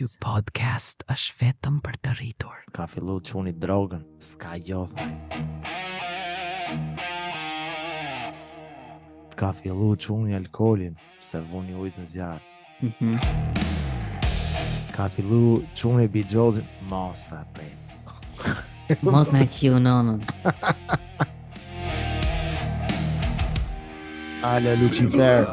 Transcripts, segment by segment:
Ky podcast është vetëm për të rritur. Ka fillu të quni drogën, s'ka jo thaj. Ka fillu të quni alkoolin, se vuni ujtë në zjarë. Ka fillu të quni bigjozin, mos të apret. Mos në qiu nonën. Ale Lucifer.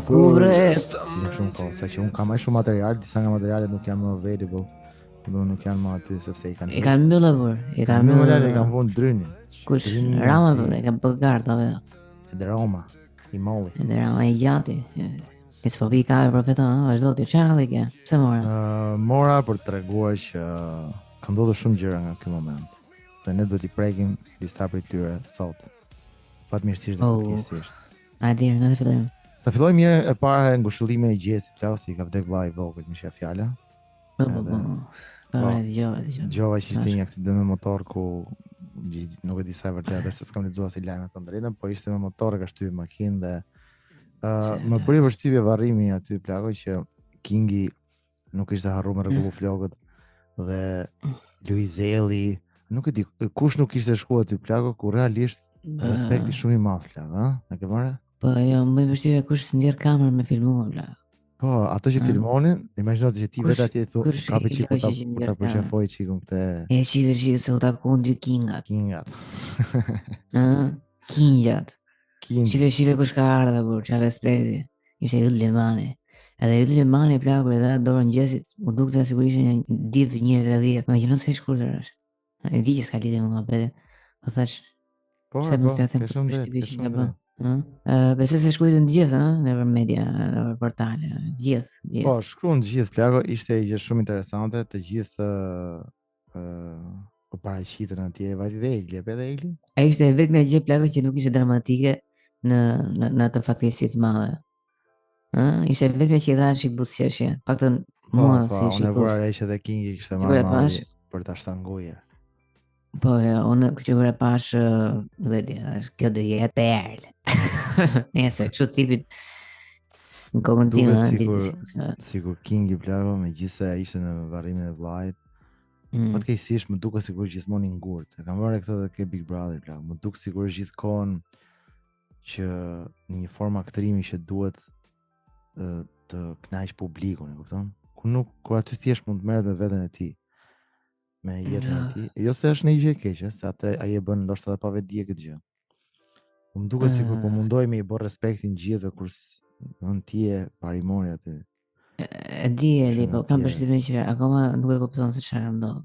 Kubre. Nuk shumë kohë, se që unë kam aj shumë material, disa nga materialet nuk janë më available, nuk janë më aty, sepse i kanë... I kanë mbyllë bur, i kanë mbyllë, mbyllë. i kanë vonë drynin. Kush? Drynin Rama si- bur, i kanë bërë gartave. Edhe Roma, i molli. Edhe Rama i gjati. Kësë po pi kave për peton, vazhdo t'ju qalli ke. Pse mora? Mora për të treguar që ka ndodhur shumë gjëra nga ky moment. Dhe ne duhet i prekim disa prej tyre sot. Fatmirësisht dhe Oh. fatkeqësisht. Hajde, në të fillojmë. Ta fillojmë mirë e para ngushëllime e gjesit, Klausi, ka vdek vllai i vogël, më shia fjala. Po, Edhe- Po, dëgjoj. Gjova që ishte një aksident me motor ku nuk e di sa e vërtetë, se s'kam lexuar si lajmet të drejtën, po ishte me motor e ka shtypur makinë dhe më bëri vështirë varrimi aty plagoj që Kingi nuk ishte harruar me rregullu flokët dhe Luizelli, nuk e di kush nuk ishte shkuar aty plago ku realisht respekti shumë i madh plagë, ha? E ke marrë? Po, jo, më vështirë kush të ndjer kamerën me filmuar, bla. Po, ato që filmonin, imagjino që ti Kush- vetë atje thu, kush kapi i çiku ka ta që ndjer ta kamerën? përshefoj çikun këtë E qive se u takun dy kingat. Kingat. Kingjat. King. Shive kush ka ardha bur, qa respekti. Ishte Yll Limani. Edhe Yll Limani plagur edhe dorën gjesit, u dukte sigurisht një div 1:10. Më gjënon se shkurtër është. E di që s'ka lidhje me muhabete. Po thash, Po, pse mos t'ia them ke shumë për drejt, shtypje ke që shumë nga bën. drejt. Besoj se shkruajnë të gjithë, nëpër media, nëpër portale, gjithë. Po, shkruan të gjithë plago, ishte gjë shumë interesante, të gjithë u paraqitën atje, vajti dhe Egli, e pe dhe Egli? Ai ishte vetëm gjë plagë që nuk ishte dramatike në atë fatkeqësi të madhe. Ishte vetëm që i dha shik buzëqeshje. Paktën mua Po, si unë e vura shikues. re që dhe Kingi kishte Kur e marrë pash? malli për ta shtanguar. Po, ja, unë kur e pash, nuk e di, kjo do jetë e erlë. Nëse kështu tipit në kokën time, Duket sikur Kingi plago, megjithëse ishte në varrimin e vllajit, fatkeqësisht më duket sikur gjithmonë i ngurt. E kam marrë këtë edhe ke Big Brother plago. Më duk sikur gjithkohon që në një formë aktrimi që duhet të kënaq publikun, e kupton? Kur aty thjesht mund të merret me veten e tij, me jetën e tij. Jo se është një gjë e keqe, se atë ai e bën ndoshta edhe pa vetdije këtë gjë. Më duket sikur po mundoj me i bë respektin gjithëve kur ti e parimori aty. E di, po kam përshtypjen që akoma nuk e kupton se çfarë ndodh.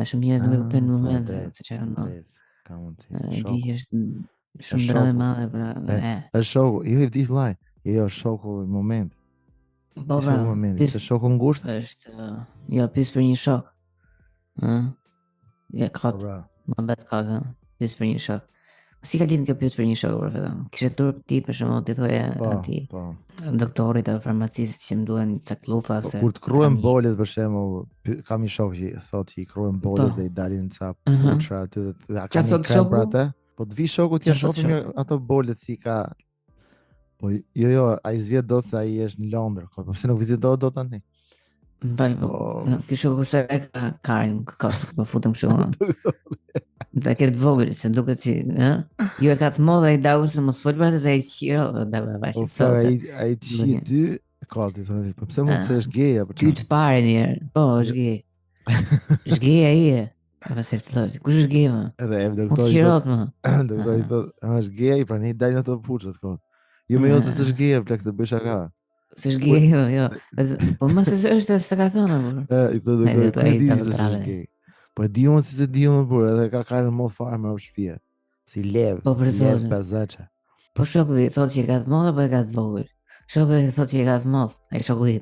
Shumë njerëz nuk e kuptojnë në moment se çfarë ndodh. Ka mundsi. E di që është shumë dramë e madhe pra. Është shoku, jo i vdiq vllai. Jo, shoku i momentit. Po Shoku i momentit, se shoku ngushtë. Është jo pyes për një shok. Ja kot. Më bet ka pyes për një shok. Si ka lidhë kjo pyes për një shok për vetëm? Kishe turp ti për shembull ti thoje atij doktorit apo farmacistit që më duhen ca kllupa se kur të kruhen bolet për shembull, kam një shok që thotë që i kruhen bolet dhe i dalin ca puçra aty dhe ka një krem për atë. Po të vi shoku ti shohim ato bolet si ka. Po jo, ai zgjedh dot se ai është në Londër, po pse nuk vizitohet dot tani? Mbaj, po, kisho kusë e ka karin, kësë, po futëm kështu. Dhe këtë vogël, se duket si, ju e ka të modha i dagu se mos folë për atë dhe i qiro, dhe bashkë të sose. A i të qi ty, ka të thonë, po pse mund pëse është gej, apo ty të pare njerë, po, është gej. është gej a i e, e se të lojtë, kush është gej, më? Edhe e Mund të qirot, më. doktori thotë, është gej, pra ne i dalin ato puçët, ko. Jo me jo se s'është gej, plak të bësh aka. Se është gej, jo. Po më se është se ka thonë, më. I thotë, ku e di se s'është gej. Po e di unë si se di unë, por edhe ka karën mod fare me shtëpia. Si lev, po për lev pezaça. Po shoku i thotë që i ka të modha, po e ka të vogël. Shoku i thotë që i ka të modh, ai shoku i.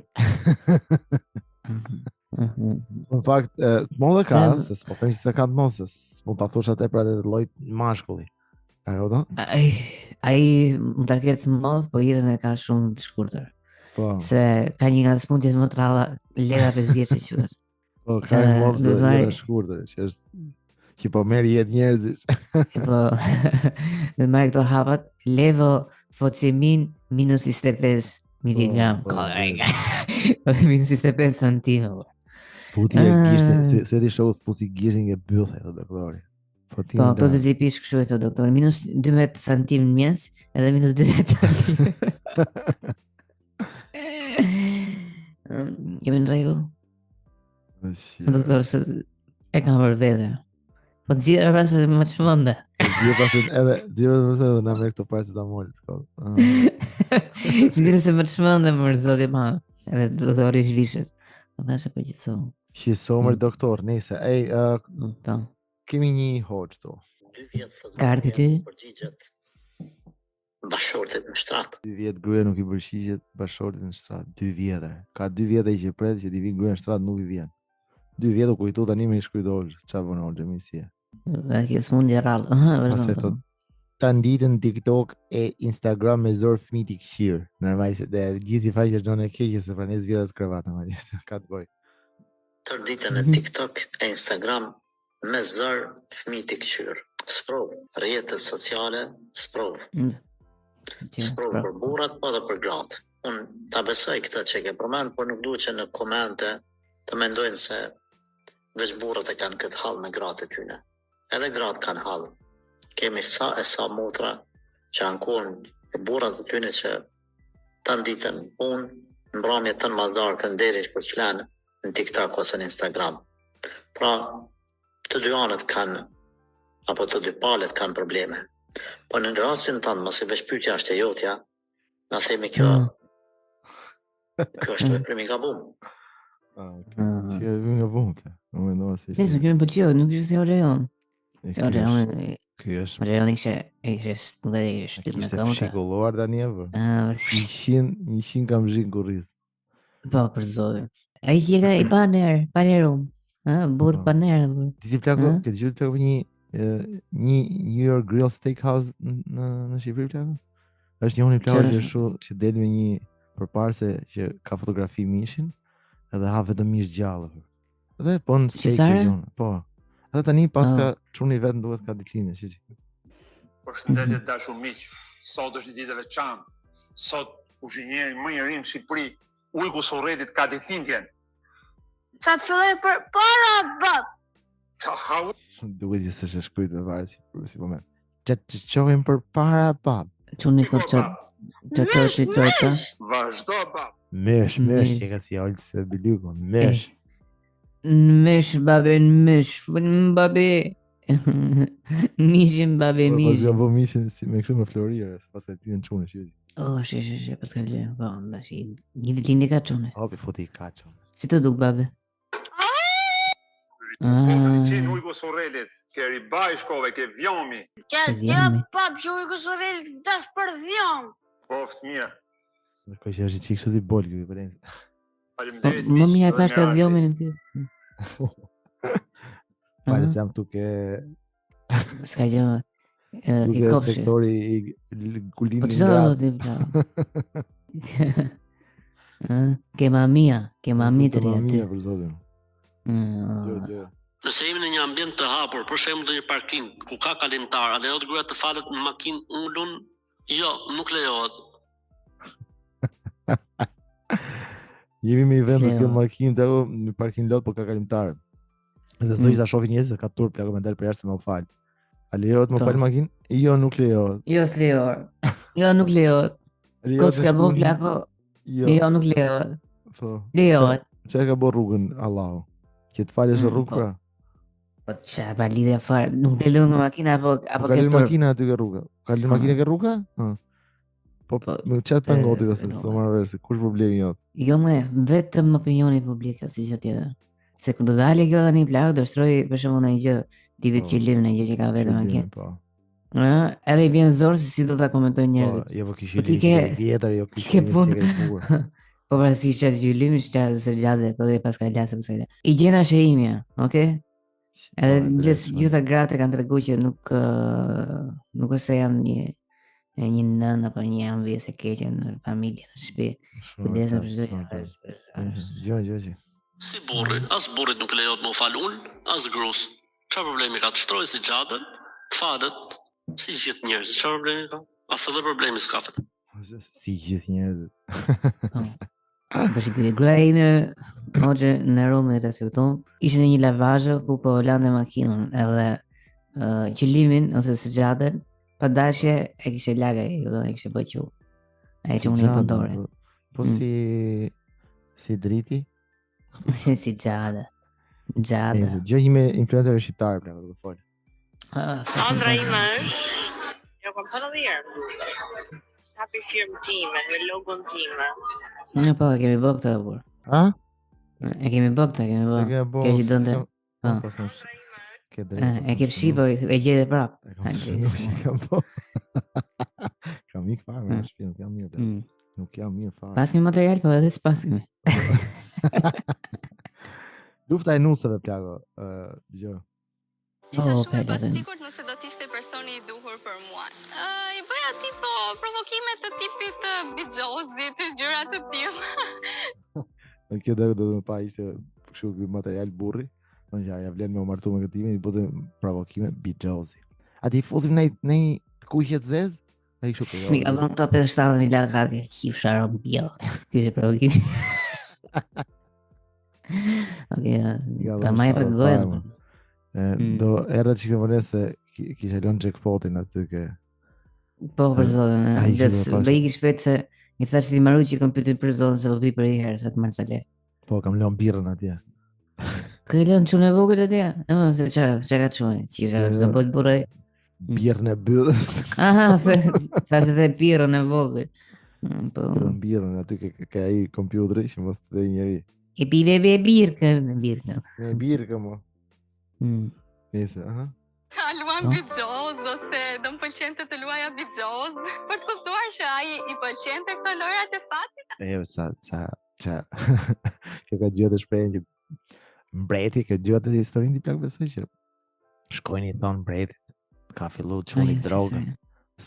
Në fakt, modha ka, se s'po them që se ka të modh, se s'mund ta thosh atë për atë lloj mashkulli. A e kupton? Ai mund ta ketë modh, po jetën e ka shumë të shkurtër. Po. Se ka një nga smundjet më të rralla, lera 5 vjeçë quhet. Po, ka një modh dhe shkurtër, që është që po merr jetë njerëzish. Po, dhe marrë këto hapat, levo focimin -25. miligram. Po, Po vinë si 5 centime. Futi e gishtin, se ti shoku futi gishtin e byllë, e doktori. Po ti Po, to të ti pish kështu e të doktor, minus 12 centim në mjes, edhe minus 12 centim. Jemi në rregull? Doktor, se e kam për vete. Po të zira pasë më të shmënde. Zira pasë edhe na merr këto paracetamolit. Zira se më të shmënde më rëzoti ma. Edhe doktori zhvishet. Po thashe për gjithë sonë. Shqetësomër doktor, nese. Po. Kemi një hoç tu. 2 vjet thotë. Ka ardhi ty? Përgjigjet bashortit në shtrat. 2 vjet gruaja nuk i përgjigjet bashortit në shtrat. 2 vjetër. Ka 2 vjet ai që pret që ti vi gruaja në shtrat nuk i vjen. 2 vjet u kujtu tani me i shkrujdol. Çfarë bën Olxha mirësia? Dhe kjo s'mundi rrallë. Pastaj thot ta nditën TikTok e Instagram me zor fëmijë të këshir. Normalisht dhe gjithë faqja John e keqë se pranes vjetas kravatën normalisht. Ka të bëj. Tër ditën e TikTok e Instagram me zër fëmijë të këshir. Sprov, rrjetet sociale, sprov. Sprov për burrat, po dhe për gratë. Unë ta besoj këtë që ke përmend, por nuk duhet që në komente të mendojnë se veç burrat e kanë këtë hall me gratë e tyne. Edhe gratë kanë hall. Kemi sa e sa motra që ankohen e burrat e tyne që të nditën punë, në mbrëmje të në mazdarkën deri për të flanë në TikTok ose në Instagram. Pra, të dy anët kanë, apo të dy palët kanë probleme. Po në rastin tënd, mos i veç pyetja është e jotja, na themi kjo është veprim i gabum. Si e vjen nga bumë. Nuk mendova se Nëse kemi pëlqeu, nuk ishte si Oreon. Oreon Ky është Oreon ishte shtyp me këmbë. shikolluar tani apo? 100 kam zhin kurriz. Po, për zotin. Ai që ka i panerum. Burr paner. Ti plako, ke dëgjuar plako një New York Grill Steakhouse në Shqipëri plako? Është një huni plako që del me një përparse që ka fotografi mishin edhe ha vetëm mish gjallë. Dhe po në steak që gjonë. Po. Edhe tani pas ka çuni vetëm duhet ka ditëlindje, shiqi. Përshëndetje dashur miq. Sot është një ditë e veçantë. Sot kuzhinieri më i ri në Shqipëri, Ujku Sorretit ka ditëlindjen. Ça të shojë për para bab. Duhet që s'është shkruajtur me varet si moment. Që të qojmë për para bab. Çuni thot çfarë? Vazhdo bab. Mesh, që ka si olë se biluko, mesh. Mesh, babe, mesh, babe. Mishin, babe, mishin. Po mishin si me kështu me florire, pas e ti në çune, shiqi. Shi, pas ka lë. Po, ndash një ditëlindje ka çune. Hapi foti kaço. Si të duk, babe? Qenë Ujku Sorretit, ke ribaj shkove, ke vjomi. Ja pap që Ujku Sorretit vdes për vjon. Po, mirë. Ndërkohë që është i çikë si bol ky vëlen. Faleminderit. Më mirë thash të vjomin në ty. Falë se jam tuke Ska gjë. Ke kopshi. sektori i Po Kulinit çfarë do Grad. ti bla? Ke mamia të ri aty. Mamia për zotin. Jo. Nëse jemi në një ambient të hapur, për shembull në një parking ku ka kalimtar, a lejohet gruaja të falet në makinë ulun? Jo, nuk lejohet. Jemi me i vend të Sleo. tillë makinë të në parking lot, po ka kalimtar. Dhe s'do që ta shohin njerëz se ka tur plako me dal për jashtë me u fal. A lejohet më Po. fal makinë? Jo, nuk lejohet. Jo s'lejohet. Jo nuk lejohet. Kot s'ka bo plako. Jo nuk lejohet. Po. Lejohet. Çfarë ka bë rrugën Allahu? Që të falësh rrugë po. pra. Po çfarë pa lidhje fare. Nuk delon nga makina apo Ka ke lënë tur. makina aty ke rruga. Ka lënë makina ke rruga? Po me çat pengoti ose s'o marrë versi. Kush problemi jot? Jo më, vetëm opinioni publik si gjë tjetër. Se kur do dalë kjo tani plak do shtroj për shembull ndonjë gjë, divi çilim në gjë që ka vetëm makinë. Po. Edhe i vjen zor se si do ta komentojnë Po, njerëzit. jo po Po kishë ti ke- vjetër, jo ti kishë ke si punë. e ke bukur. Po pra si çat gjylim, çat se gjade, po dhe pas ka lasë pse. I gjena është e imja, okay? Edhe gjitha gratë kanë treguar që nuk është se janë një nën apo një anëvjes e keqe në familje, në shtëpi. Kujdesem për çdo gjë. Jo. Si burri, as burrit nuk lejohet më u fal ul, as grus. Çfarë problemi ka të shtrojë si gjatën, të falet si gjithë njerëzit. Çfarë problemi ka? As edhe problemi s'ka vetë. Si gjithë njerëzit. Për shikoj gruaja ime Hoxhe në Romë të sekton, ishte në një lavazhe ku po lante makinën edhe qëlimin ose sexhatën, pa dashje e kishte lagë ai, e kishte bëqu. Ai që unë i përdore. Po si driti? Si gjada. Gjada. Gjë ime influencer shqiptar pra do të fol. Andra ime është, jo kam thënë edhe herë. Hapi firmë time, me logon time. Në po, kemi bë këtë burr. A? E kemi bë këtë, Kjo që donte. Po thosh. Ke drejt. E ke fshi po e gjete prap. Kam ik fare në shtëpi, nuk jam mirë. Nuk jam mirë fare. Pas një material po edhe s'pas kemi. Lufta e nusëve plago, dëgjoj. Isha shumë e pasigurt nëse do t'ishte personi i duhur për mua. I bëja tipo provokime të tipit bigjozit, gjëra të tilla. Kjo do të më pa ishte kështu material burri. Në ja vlen me u martu me këtë time, i bëte provokime bigjozi. A ti fusim në kuqet zez? Ai kështu po. Mi ka dhënë top 70.000 lekë gati, qifsha robio. Ky është provokim. Ta maj për gojën. Do erdhe që këmë se kishe lënë jackpotin aty ke... Po, për zonë, dhe i kishpet se i thash ti maru që i kom pytur për zonë se po vi për i herë, se të marrë sale. Po, kam lënë birën atje. Kë lënë qunë e vogët atje? Që ka qunë? Qisha, të bëjt buraj? Birën e bëdhë. Aha, thash e the birën e vogët. Birën aty ke aji kompjutri që mos të vej njeri. E pive birkën. E birkën, mo. Nese, aha. A luan bigjoz, ose do më pëlqente të luaja bigjoz, për të kuptuar që ai i pëlqente këto lojrat e fatit. Qa, kjo ka gjëtë shprejnë që mbreti, ka gjëtë historinë t'i plak besoj që shkojnë i thonë mbretit, t'ka fillu quni drogën,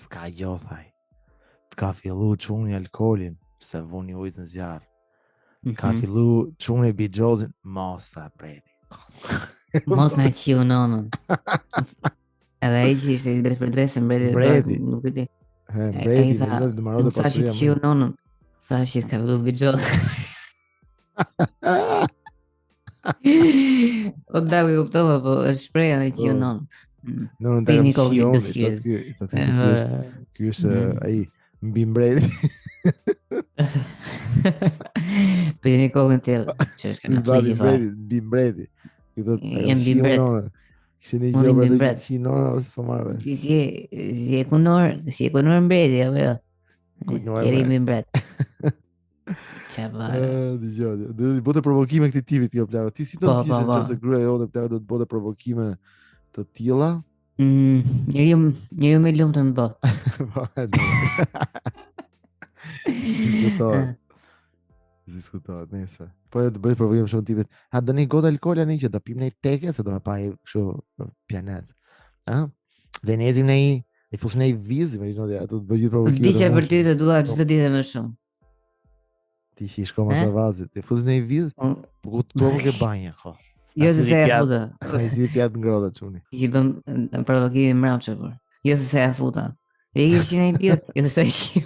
s'ka jo thaj, t'ka fillu quni alkoholin, se vuni ujtë në zjarë, t'ka fillu quni bigjozin, mos t'a mbreti. Mos në qiu nonën. Edhe e që ishte i drejt për drejt se mbreti nuk e di. Mbreti dhe marrë dhe pasuria. Tha që qiu nonën. Tha që ka vëllu bigjos. O dagu i kuptova, po është shpreja me qiu nonën. Nonën të rëmë qion, ky është aji mbi mbreti. Për një kokën tjellë. Mbi mbreti. Jem bimbret. Kështë një gjë për të qinora ose së marrë. Si e kunor mbreti, apo jo? Kjeri bimbret. Qa barë. Do të bote provokime këti tipit kjo plako. Ti si do të tishe që se gruaja jote plako do të bote provokime të tilla? Njëri me lumë të në botë. Diskutohet, nese. Po e të bëjt provojim shumë tipit. Ha, do një gotë alkohol një që do pim një teke, se do me pa i kështu pjanet. Dhe nezim një, i fusim një vizim, e do të bëjt provokime. Ti që për ty të dua që të dite më shumë. Ti që i shko masa vazit. I fusim një viz, po ku të tomë ke banja, ko. Jo se se e futa. I si pjatë ngroda quni. Ti që bëm provokime mram që për. Jo se se e futa. E i që një pjatë, jo se se e që.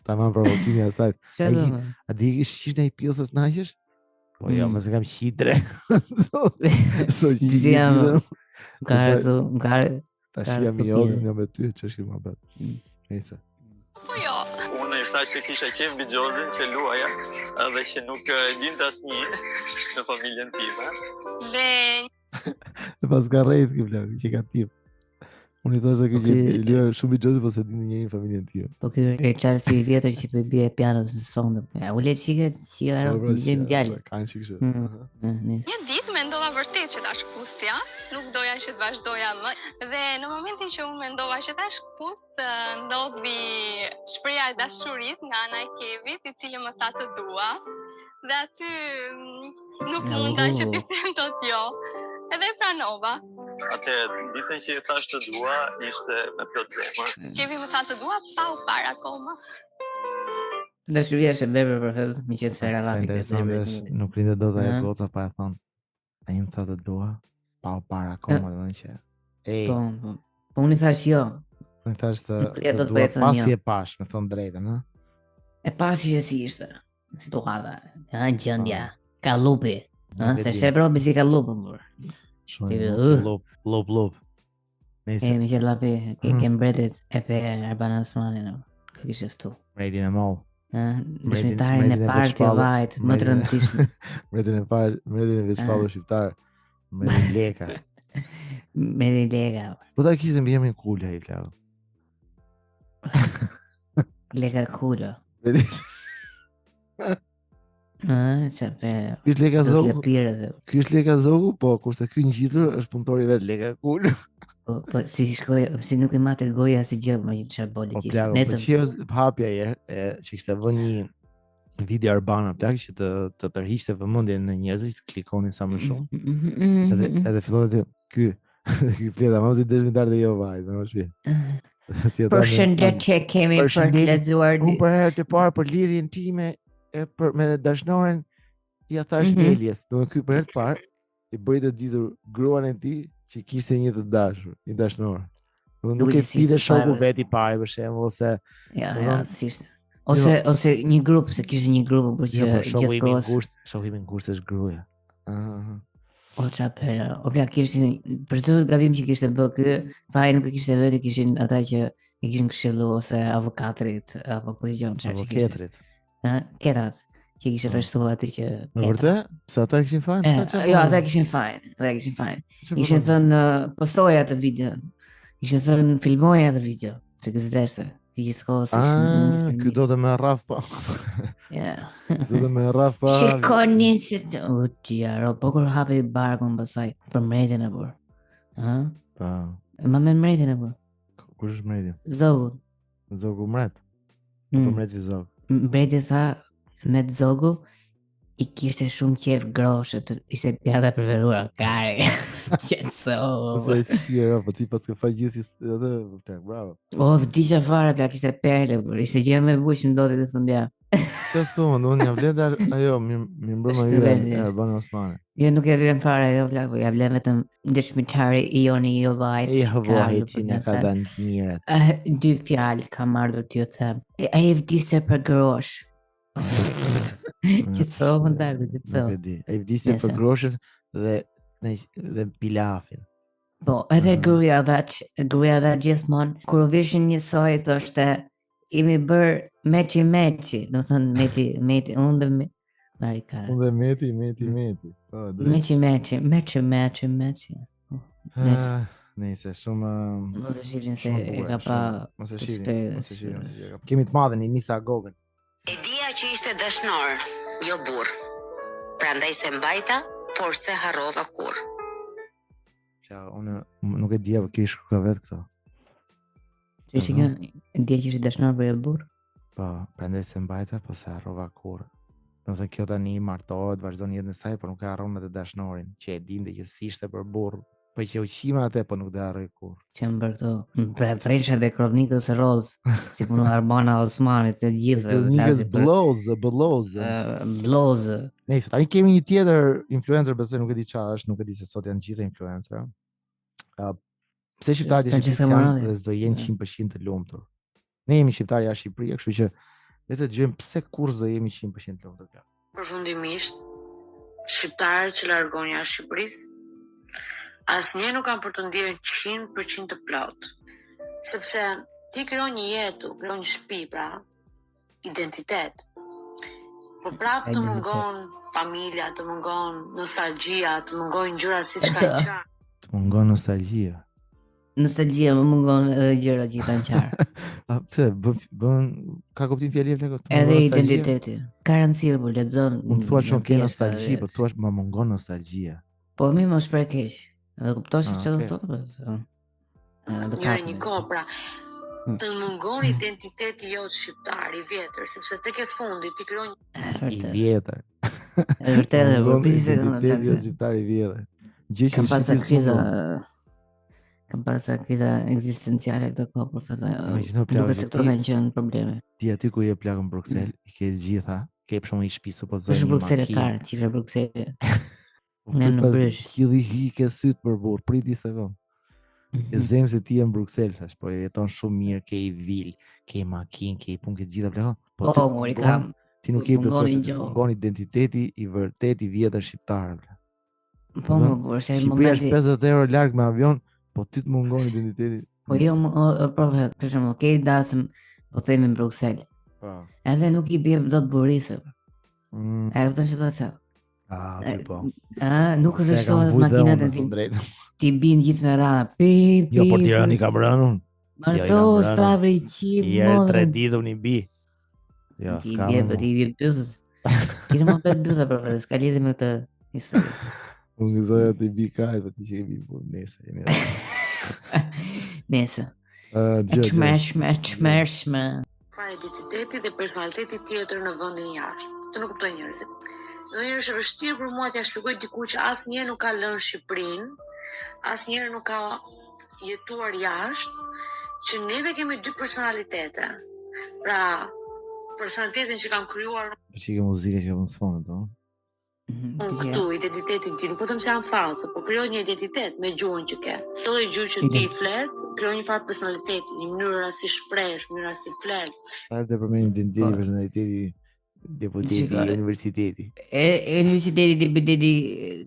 Ta ma provokimi asajt. A di shish në i pjësët në ashesh? Po jo, mëse kam qitre. So qitre. Ta shia mi jodin një me ty, që shkim ma bet. Nese. Po jo. Unë i thash që kisha qef bigjozin që luaja, edhe që nuk dinte asnjë në familjen time. Dhe pas ka rejt ki plak, që ka tip. Unë i thash dhe që i lua shumë i gjozit, po se dini njëri në familjen time. Po kjo e qarë si i vjetër që për bje pianës në sfondë. U le qiket që ajo në gjemë djallë. Kanë që kështë. një ditë mendova vërtet që ta shkusja, nuk doja që të vazhdoja më. Dhe në momentin që unë mendova që ta shkus, ndodhi shpreha e dashurisë nga ana e Kevit, i cili më tha të dua. Dhe aty nuk munda që t'i them dot jo. Edhe e pranova. Atë ditën që i thash të dua, ishte me plot zemër. Kevi më tha të dua pa u parë akoma. Dashuria është e vepër për fetës, mi qëtë se rafik e zemër. Nuk rinde do të e goca pa e thonë, a i më tha të dua, pa u parë akoma dhe në që. Po unë i thash jo, Më thash të do të dua thënë pasi jo. e pash, me thon drejtën, ëh. E pashi që si ishte situata, gjendja, kallupi, se shebrobi si kallupi, mur. Shumë lop. E me që lapi, ke mbretrit e pe Arban Osmanin, kë kishte ftu. Mredin e mall. Dëshmitarin e parë të vajt, më të rëndësishme. Mredin e veçpallur shqiptar. Mredin Leka. Mredin Leka. Po ta kishte mbi emrin Kula ai plagë. Leka Kula. Çfarë? Ky është Leka Zogu. Ky Ky është Leka Zogu, po kurse ky ngjitur është punëtori vet Leka Kula. Po si shkoj, si nuk i mate goja si gjë, më çfarë boli ti. Necë hapja herë që kishte vënë një video Arbana plak që të tërhiqte vëmendjen në njerëzve që klikonin sa më shumë. Edhe fillon ky fleta më si dëshmitar të Jehovait, më shpejt. Përshëndetje kemi për të lexuar. Unë për herë të parë për lidhjen time me dashnoren ja thash Elias, do ky për herë të parë i bëri të ditur gruan e tij që kishte një të dashur, një dashnor. Nuk e pide shoku vet i parë për shembull ose si ishte. Ose një grup, se kishte një grup për që gjithkohës shoku im i ngushtë është gruaja. O çapëra, o plak kishte për çdo gabim që kishte bë ky, fai nuk e kishte vetë, kishin ata që i kishin këshilluar ose avokatrit apo pozicion çfarë kishte. Ketrat që kishte vështuar aty që vërtet? Pse ata kishin fajin? Jo, ata kishin fajin. Ishin thënë postoja atë video. Ishin thënë filmoja atë video, se ky zdeshte. Gjithkohës. Ky do të më rraf pa. Ja. Do të më rraf pa. Shikoni se po kur hapi barkun pasaj për mretin e bur. Po. Ma me mretin e bur. Kush është mreti? Zogu. Zogu mret. Po mreti Zog. Mbreti tha me Zogu i kishte shumë qef groshët, ishte pjata preferuar, kare. Qetso. Po ti pas ka faj gjithë edhe plak, bravo. Vdiqa fare plak, ishte perle, ishte gjë me buq më ndodhi të fundja. Çfarë thon, unë ja vlen ajo, mi mbrëma ju Arban Osmani. Jo, nuk e vlen fare ajo plak, po ja vlen vetëm dëshmitari i joni Jehovait. Jehovait që na ka dhënë mirat. 2 fjalë kam ardhur t'ju them. Ai vdiste për grosh. Qitso, më darë, qitso. Nuk e di. Ai vdiste për groshën dhe pilafin. Po, edhe gruaja vet gjithmonë kur u vishin njësoj thoshte imi bër meçi, do thënë meti unë dhe marikara. Unë dhe meti. Po, Meçi. Nëse shumë mos e shihni se e ka pa. Mos e shihni. Kemi të madhen i Nisa Goldin. E dija që ishte dashnor, jo burr. Prandaj se mbajta, por se harrova kur. Ja, unë nuk e dija, kjo ish ka vetë këto. Që nga dija që ishte dashnor për jo burr? Po, prandaj se mbajta, por se harrova kur. Do të kjo tani martohet, vazhdon jetën e saj, por nuk e harron atë dashnorin, që e dinte që s'ishte për burr. Po që u qima atë, po nuk dhe harroj kur. Që më bërë këto, për treshat e kronikës roz, si punu Arbana Osmanit, të gjithë. Kronikës blozë. Nëse, tani kemi një tjetër influencer, besoj nuk e di qa është, nuk e di se sot janë gjithë influencer. Pse shqiptarët e Shqipërisë dhe s'do jenë 100% të lumtur. Ne jemi shqiptarë jashtë Shqipërisë, kështu që le të dëgjojmë pse kur s'do jemi 100% të lumtur. Përfundimisht, shqiptarët që largon jashtë Shqipërisë asnjë nuk kanë për të ndjerë 100% të plot. Sepse ti krijon një jetë, krijon një shtëpi, pra, identitet. Por prapë të mungon familja, të mungon nostalgjia, të mungon gjërat siç kanë qenë. Të mungon nostalgjia. Nostalgjia më mungon edhe gjërat që kanë qarë. A pse bën ka kuptim fjalia plakot? Edhe identiteti. Ka rëndësi për lexon. Unë thua që ke nostalgji, po thua më mungon nostalgjia. Po mi më shpreh keq. Edhe kuptosh çfarë do të thotë? Një kohë, pra, të mungon identiteti jot shqiptar i vjetër, sepse tek e fundi ti krijon i vjetër. Është vërtet e vërtetë identiteti jot shqiptar i vjetër. Gjë që kam pasur kriza ekzistenciale këto kohë për fat. Duke se këto kanë qenë probleme. Ti aty ku je plagë në Bruksel, i ke gjitha, ke për shembull një shtëpi supozoj. Në Bruksel ka, çifra Bruksel. Ne në Brysh. Hilli ke syt për burr, priti sekond. E zem se ti je në Bruxelles, thash, po jeton shumë mirë, ke i vil, ke i makinë, ke i punë, ke gjitha plako. Po mori kam. Ti nuk je mungon identiteti i vërtet i vjetër shqiptar. Po më por se Shqipëria është 50 euro larg me avion, po ti të mungon identiteti. Po jo, për shembull, ke dasëm, po themi në Bruxelles. Po. Edhe nuk i bie dot Borisë. E kupton çfarë do të thënë? Ti po. Nuk rreshtohet makinat e tim. Ti bin gjithë me radhë. Jo, por Tirani kam rënun. Marto, Stavri, qip, modë. 3 ditë unë i bi. Jo, s'ka më. Ti bje bëzës. Ti në më petë bëzë, për dhe s'ka lidhe me këtë histori. Unë gëzoja të i bi kajtë, për ti që i bi për nese. Nese. Qmërshme. Fa identiteti dhe personaliteti tjetër në vendin jashtë. Të nuk kuptoj njerëzit. Ndonjëherë është vështirë për mua t'ja shpjegoj diku që asnjëherë nuk ka lënë Shqipërinë, asnjëherë nuk ka jetuar jashtë, që neve kemi 2 personalitete. Pra, personalitetin që kam krijuar që ke muzike që në sfondet, do? Unë këtu, identitetin ti, nuk po them se jam falsë, po krijon një identitet me gjuhën që ke. Çdo gjë që ti flet, krijon një farë personaliteti, një mënyrë si shpresh, mënyra si flet. Sa herë të përmend identiteti, personaliteti, deputeti, universiteti. Universiteti, deputeti,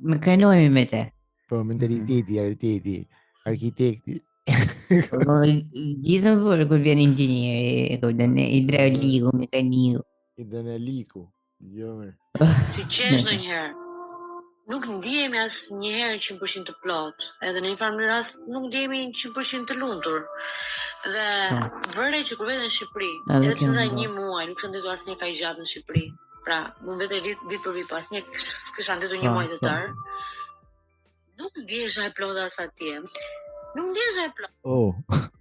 më krenojme me te. Po, mentaliteti, arteti, arkitekti. Gjithë më përë kër vjen inxhinieri, hidrauliku, mekaniku. Hidrauliku, jo mërë. Si qesh në njëherë, nuk ndihemi asë njëherë 100% të plot, edhe në një farë mënyrë as nuk ndihemi 100% të luntur. Dhe vërej që kur vete në Shqipëri, edhe pse nda 1 muaj, nuk shëndetu asë një ka i gjatë në Shqipëri, pra, më vete vit për vit, asë një kësha ndetu 1 muaj të tërë, nuk ndihesha e plot asë atje. Nuk ndihesha e plot.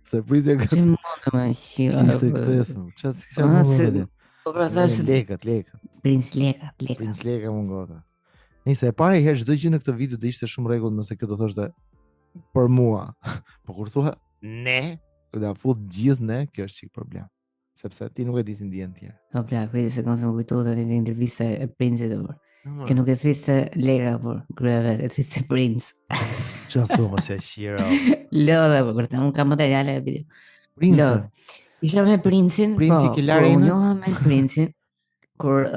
Se prisja këtë... Që më të më shqiva. Kështë e këthesëm, qatë si kësha më vete. Po pra thashtë... Lekët. Princ Leka. Princ Leka më ngota. Nise, e pare herë çdo gjë në këtë video do ishte shumë rregull nëse këtë thoshte për mua. Po kur thua ne, do fut gjithë ne, kjo është çik problem. Sepse ti nuk e di si ndjen ti. Po pra, pritet se kanë më kujtuar në intervista e Princit apo. Që nuk e thrit se Leka por kryeve, e thrit se Princ. Çfarë thua se shira? Lodha, po kur unë kam materiale e video. Princ. Isha me Princin, Princi Kilarena. Po, njoha me Princin. Kur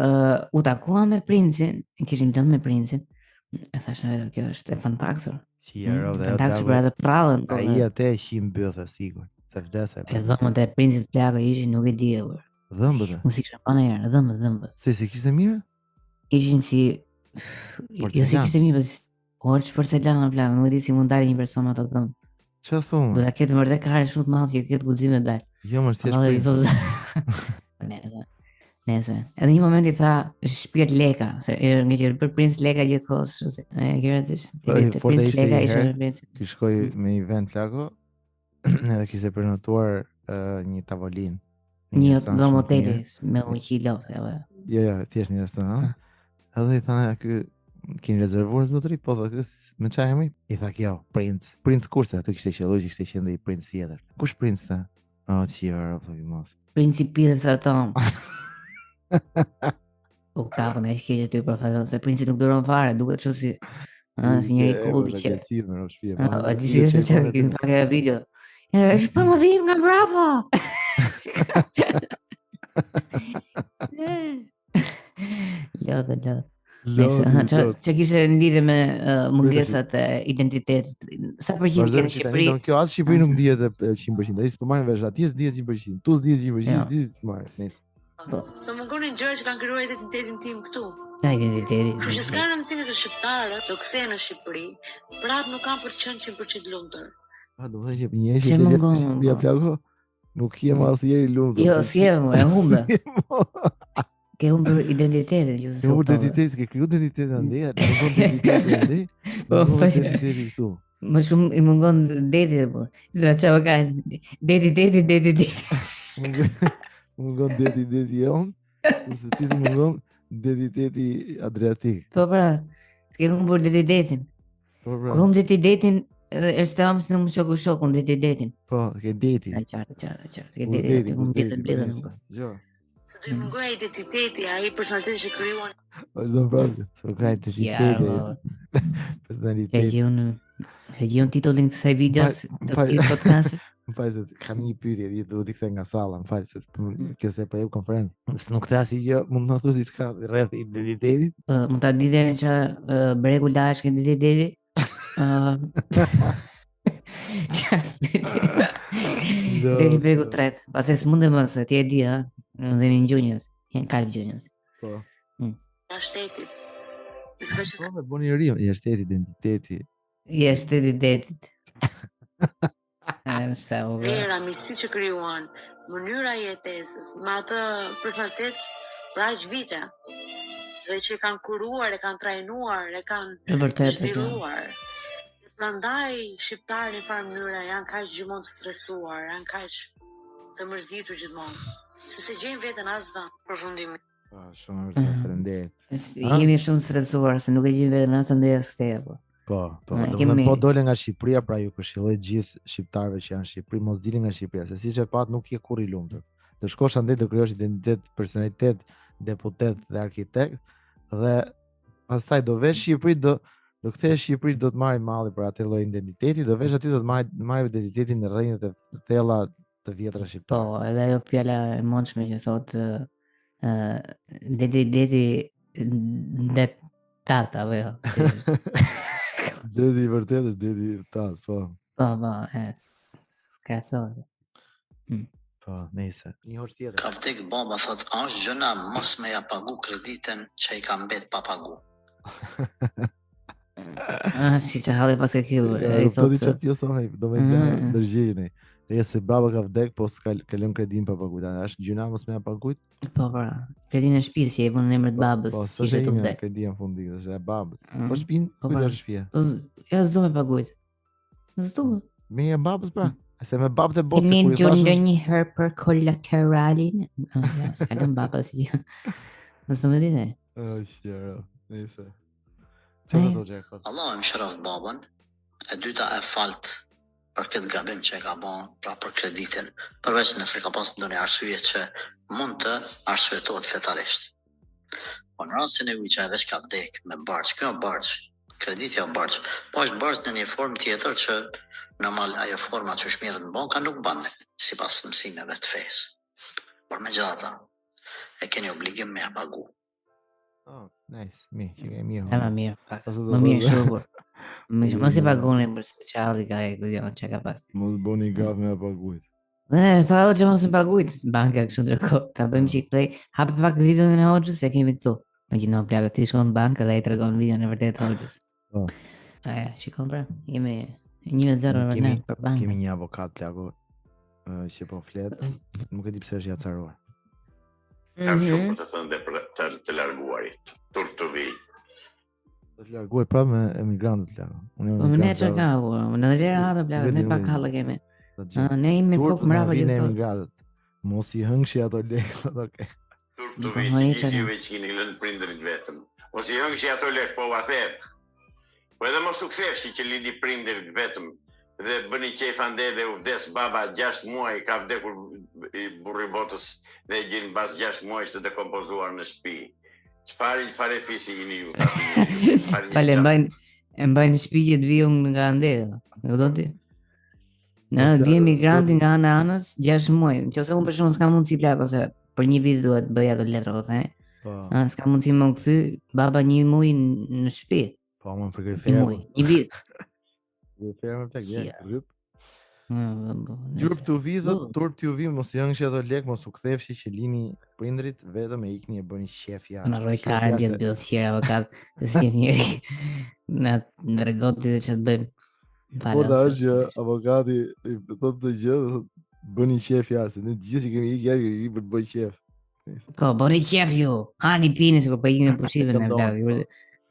u takua me Princin, kishim lënë me Princin, e thash në vetë, kjo është e fantaksur. Fantaksur për atë prallën. Ai atë e shim bëtha sigur, se vdesa. E dhëmbët e Princit plagë ishin nuk e di e vërë. Dhëmbët e? Mos i kisha pa në herë, dhëmbët. Se si kishte mirë? Ishin si... Jo si kishte mirë, por që porcelana plagë, nuk e di si mund dalë një person ato dhëmbë. Qa thumë? Do të ketë mërë dhe kare shumë të madhë që ketë guxime dalë. Jo, më thjesht Nese. Edhe një moment i tha shpirt Leka, se nga që për Princ Leka gjithkohës, se Princ Leka ishte në Princ. Ky shkoi me një vend plako, edhe kishte prenotuar një tavolinë. Një dhomë hoteli me 100 lopë. Jo, thjesht një restoran. Edhe i tha ky keni rezervuar zotëri, po tha kës me çfarë emri? I tha kjo, Princ. Princ kurse aty kishte qelluar që kishte qenë i Princ tjetër. Kush Princ ta? Çivar apo mos. Principis ato. U kapën e shkeqe ty për fatë, se Princi nuk duron fare, duket që si njëri kulli që... A di si është që kemi pak e video. Është për më vim nga Bravo! Lodhe. Që kishte në lidhje me mungesat e identitetit. Sa përgjithë kene Shqipëri? Kjo asë Shqipëri nuk dihet 100%. Ai s'po marrin vesh, atje s'dihet 100%. Tu s'dihet 100%, ti s'marr. Nice. Sa mungonin gjëra që kanë krijuar identitetin tim këtu. Identiteti. Kështu që s'ka rëndësi se shqiptarët do kthehen në Shqipëri, prapë nuk kanë për të qenë 100% lumtur. Do të thënë që një Shqipëria plako nuk jem asnjëri lumtur. Jo, si e humbe. Ke humbur identitetin, ju s'e humbur identitetin, ke kriju identitetin andej, nuk ka identitetin andej. Po identiteti këtu. Më shumë i mungon deti po. Si ta çava ka deti. Mungon deti jon, ose ti të mungon deti Adriatik. Po pra, s'ke humbur detin. Po pra. Kur humb detin, është tam se më shokun detin. Po, ke deti. Qartë. Ke deti, mund të bledhën. Jo. Se do i mungoj identiteti, ai personaliteti që krijuan. Është zon prapë. Se ka identiteti. Personaliteti. E gjion titullin kësaj videos të këtij podcastit? Më falë, kam një pyetje, do t'i kthe nga salla, më falë, se kjo se po jep konferencë. Nëse nuk the asgjë, mund të na thosh diçka rreth identitetit? Mund ta di deri që bregu lash që identiteti? Deri bregu tret, pastaj s'mundem më se ti e di, dhe mi gjunjës, janë kalp gjunjës. Po. Ja shtetit. Po, me boni rim, ja shteti, identiteti. Ja shteti identitetit. Vera, misi që krijuan, mënyra e jetesës, me atë personalitet për aq vite. Dhe që e kanë kuruar, e kanë trajnuar, e kanë zhvilluar. Prandaj shqiptarët në farë mënyra janë kaq gjithmonë të stresuar, janë kaq të mërzitur gjithmonë. Se gjejnë veten asnjë përfundim. Shumë faleminderit. Jemi shumë stresuar se nuk e gjejmë veten asnjë asnjë apo. Po, po dole nga Shqipëria, pra ju këshilloj gjithë shqiptarëve që janë në Shqipëri, mos dilni nga Shqipëria, se siç e pat nuk je kurrë i lumtur. Të shkosh andaj do krijosh identitet, personalitet, deputet dhe arkitekt, dhe pastaj do vesh Shqipëri, do kthehesh Shqipëri, do të marrë malli për atë lloj identiteti, do vesh aty do të marrë identitetin në rrjentet e thella të vjetra shqiptare. Po, edhe ajo fjala e mundshme që thotë identiteti det tata apo jo. Dedi i vërtet është dedi i tat, po. Po, krasor. Po, nejse. Një hoç tjetër. Ka vdek baba, thot, është gjëna mos me ja pagu krediten që i ka mbet pa pagu. Si që halli pas e kjo. Po di që pjesoj, do me ndërgjeni. E se baba ka vdek, po s'ka lënë kredin pa pagut. Është gjëna mos me ja pagut? Po, pra. Kredin e shtëpisë që e vënë në emër të babës. Po, s'është e ime kredin fundi, është e babës. Po shtëpinë, kujt është shtëpia? Ja s'do me pagut. S'do. Me e babës pra. Se me babët e botë se kur i thashë një herë për kolateralin. S'ka lënë babës gjë. S'do me dinë. Shqero, nejse. Çfarë do të thotë? Allah më shëroft babën. E dyta e falt për këtë gabim që e ka bën, pra për kreditin, përveç nëse ka pas ndonjë arsye që mund të arsyetohet fetarisht. Po në rastin e që ai veç ka vdek me borxh, kjo borxh, krediti o borxh, po është borxh në një formë tjetër që normal ajo forma që është mirë në banka nuk ban sipas mësimeve të fesë. Por megjithatë, e keni obligim me ja pagu. Oh, nice. Mirë. Më mirë, pak. Më mirë shukur. Mos i pagoni për sociali ka e kujton çka ka pas. Mos bëni gaf me paguajt. Sa që mos i pagujt banka kështu ndërkohë. Ta bëjmë çik play. Hap pak videon e Hoxhës se kemi këtu. Imagjino plagë ti shkon në bankë dhe ai tregon videon e vërtet Hoxhës. Po. Shikon pra, jemi 1-0 për bankën. Kemi një avokat plagu që po flet. Nuk e di pse është i acaruar. Kam shumë për të thënë dhe të larguarit. Turtovi. Të larguar pra me emigrantët plagu. Unë ne që ka, në dhe lera ato plagu, ne pak halë kemi. Ne imi kokë mrapa gjithë të emigrantët. Mos i hëngshi ato lekë, oke. Turtovi që njësive që kini lënë prindërit vetëm. Mos i hëngshi ato lekë, po va thërë. Po edhe mos u kthefshi që lidi prindërit vetëm. Dhe bëni qef ande dhe u vdes baba 6 muaj, ka vdekur burri botës dhe gjenë bas 6 muaj të dekompozuar në shtëpi. Çfarë fare fisi jeni ju? Fale mbajnë shtëpi të vijon nga ande. E do ti? Na vi emigranti nga anës 6 muaj. Nëse unë për shkak s'kam mundësi plak ose për një vit duhet bëj ato letra ose. Po. S'ka mundësi më kthy baba 1 muaj në shtëpi. Po më frikëfer. 1 muaj, 1 vit. Dhe ferme plak grup. Grup të vizët, turp të vim, mos i hëngshi ato lek, mos u kthefshi që lini prindrit, vetëm e ikni e bëni shef jashtë. Në rroj kardje të bëllë qërë avokat, të si njëri, në rregoti dhe që të bëjmë. Po da është që avokati i thot të gjë, bëni shef jashtë, ne gjithë i kemi ikë jashtë i për të bëj shef. Po, bëni shef ju, hani pini, se po ikin në pushive në vlavë,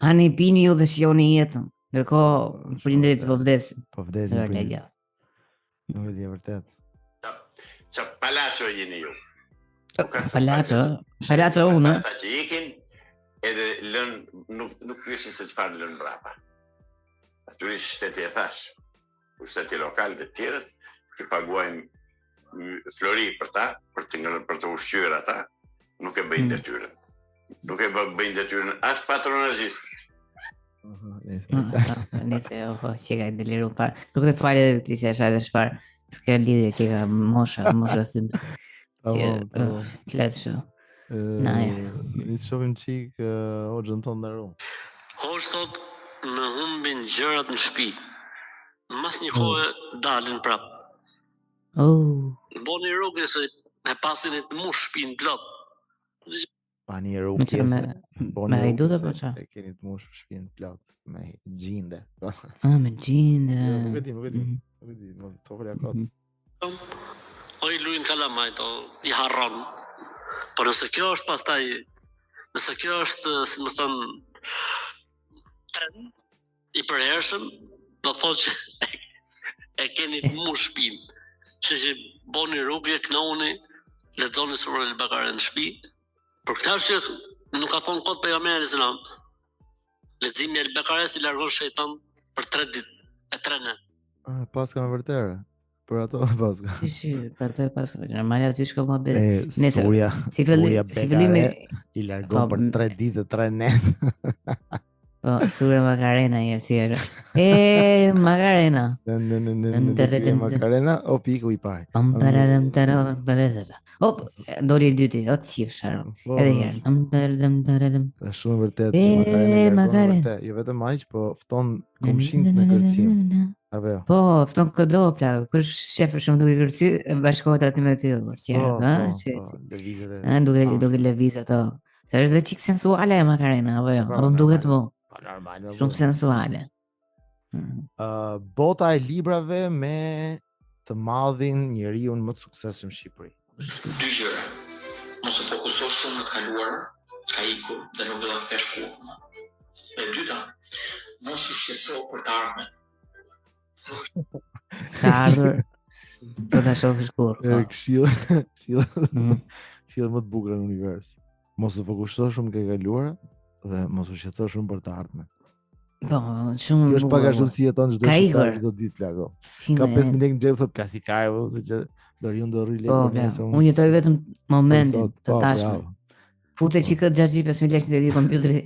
hani pini ju dhe shioni jetën. Ndërkohë prindërit po vdesin. Po vdesin prindërit. Nuk e di e vërtet. Qa palaco jeni ju? Palaco unë. Ata që ikin edhe lën nuk pyesin se çfarë lën brapa. Natyrisht shteti e thash. Shteti lokal dhe tjerët që paguajnë flori për ta, për të ushqyer ata, nuk e bëjnë detyrën. Nuk e bëjnë detyrën as patronazhistët. Nëse që ka deliru parë. Nuk e falë edhe ti se është edhe shfarë. S'ka lidhje që ka mosha thymë. Letë shu. I të shofim qik Hoxhën tonë në rumë. Hoxh thot në humbin gjërat në shtëpi. Mas një kohë dalin prap. Boni rrugë se e pasin e të mush shtëpinë plot. Pa një rrugë pjesë. Me hajdu dhe po qa? E keni të mush shtëpinë plot. Me gjinde. Me gjinde. Nuk e di. Më të folja kot. O i luin kalamajt, o i harron. Por nëse kjo është pastaj, nëse kjo është, si më thënë, trend i përhershëm, do thotë që e keni të mush shtëpinë. Që boni rrugë, knoni, lexoni surën Al-Bakara në shtëpi. Për këtë arsye nuk ka thonë kot pejgamberi selam. Leximi Al-Bakara si largon shejtan për 3 ditë, e 3 natë. Paska me vërtere. Për ato paska. Për ato e paska. Normali aty shko më bëj. Surja fillimi i largon për 3 ditë, 3 natë. Po, surja Macarena njërësirë. Macarena. Macarena, o piku i pari. Doli i dyti, o të qifë sharë. Edhe herë. Dhe shumë vërtet që Macarena. Jo vetëm aq, po fton komshin në kërcim. Po, fton këdo, plakë. Kërë shefë shumë duke kërcy, bashkohet aty me ty. Duke levizat, o. Se është dhe qikë sensuale e Macarena, apo jo? Apo më duket mo. Shumë sensuale. Bota e librave me të madhin njeriun më të suksesshëm në Shqipëri. 2 gjëra. Mos u fokuso shumë në të kaluarën, ka ikur dhe nuk do ta fesh kurrë. E dyta, mos u shqetëso për të ardhmen. Ka ardhur, do ta shohësh kurrë. Këshilla më të bukur në univers. Mos u fokuso shumë ke kaluara dhe mos u shqetëso shumë për të ardhmen. Po, shumë. Kjo është pak ashtu si jeton çdo shqiptar çdo ditë plako. Ka 5.000 lekë në xhep thot klasikar, se që Doriun do rri lekë nëse unë jetoj vetëm momentin të tashme. Fute çikë xhaxhi 5.000 lekë në kompjuteri.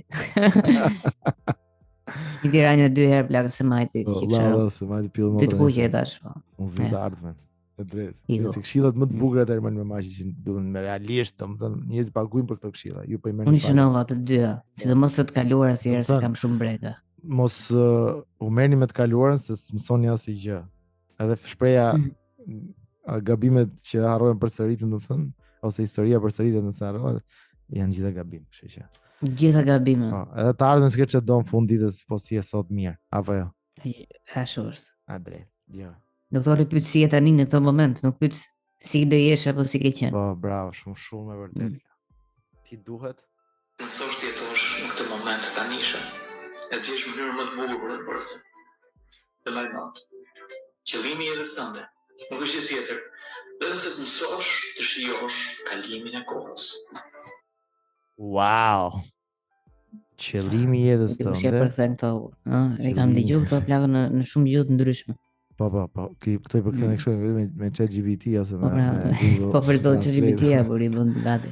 I Tiranë 2 herë plakë se majti. Se majti pillë motor. Të kuqe tash po. Unë zi të ardhmen. E drejtë. Se këshillat më të bukura të me maqi që duhen me realisht, domethënë njerëzit paguajnë për këto këshilla. Ju po i merrni. Unë shënova të dyja, sidomos të kaluara si herë se kam shumë breka. Mos u merrni me të kaluarën se mësoni asgjë. Edhe shpreha gabimet që harrohen përsëritën, domethënë, ose historia përsëritet nëse harrohet, janë gjitha gabim, kështu që. Gjitha gabime. Po, edhe të ardhmen s'ke çdo në fund ditës po si e sot mirë, apo jo? Ashtu është. A drejt. Jo. Doktori pyet si je tani në këtë moment, nuk pyet si do jesh apo si ke qenë. Po, bravo, shumë e vërtetë. Ti duhet mësosh të jetosh në këtë moment tanishëm. E të gjesh mënyrën më të bukur për të bërë. Dhe më madh. Qëllimi i jetës tënde nuk është gjë tjetër, vetëm se të mësosh të shijosh kalimin e kohës. Wow. Qëllimi i jetës tënde. Ti për këtë këto, e kam dëgjuar këto plagë në shumë gjuhë të ndryshme. Po. Këto i përkthen kështu me ChatGPT ose me Google. Po për zonë ChatGPT apo i bën gati.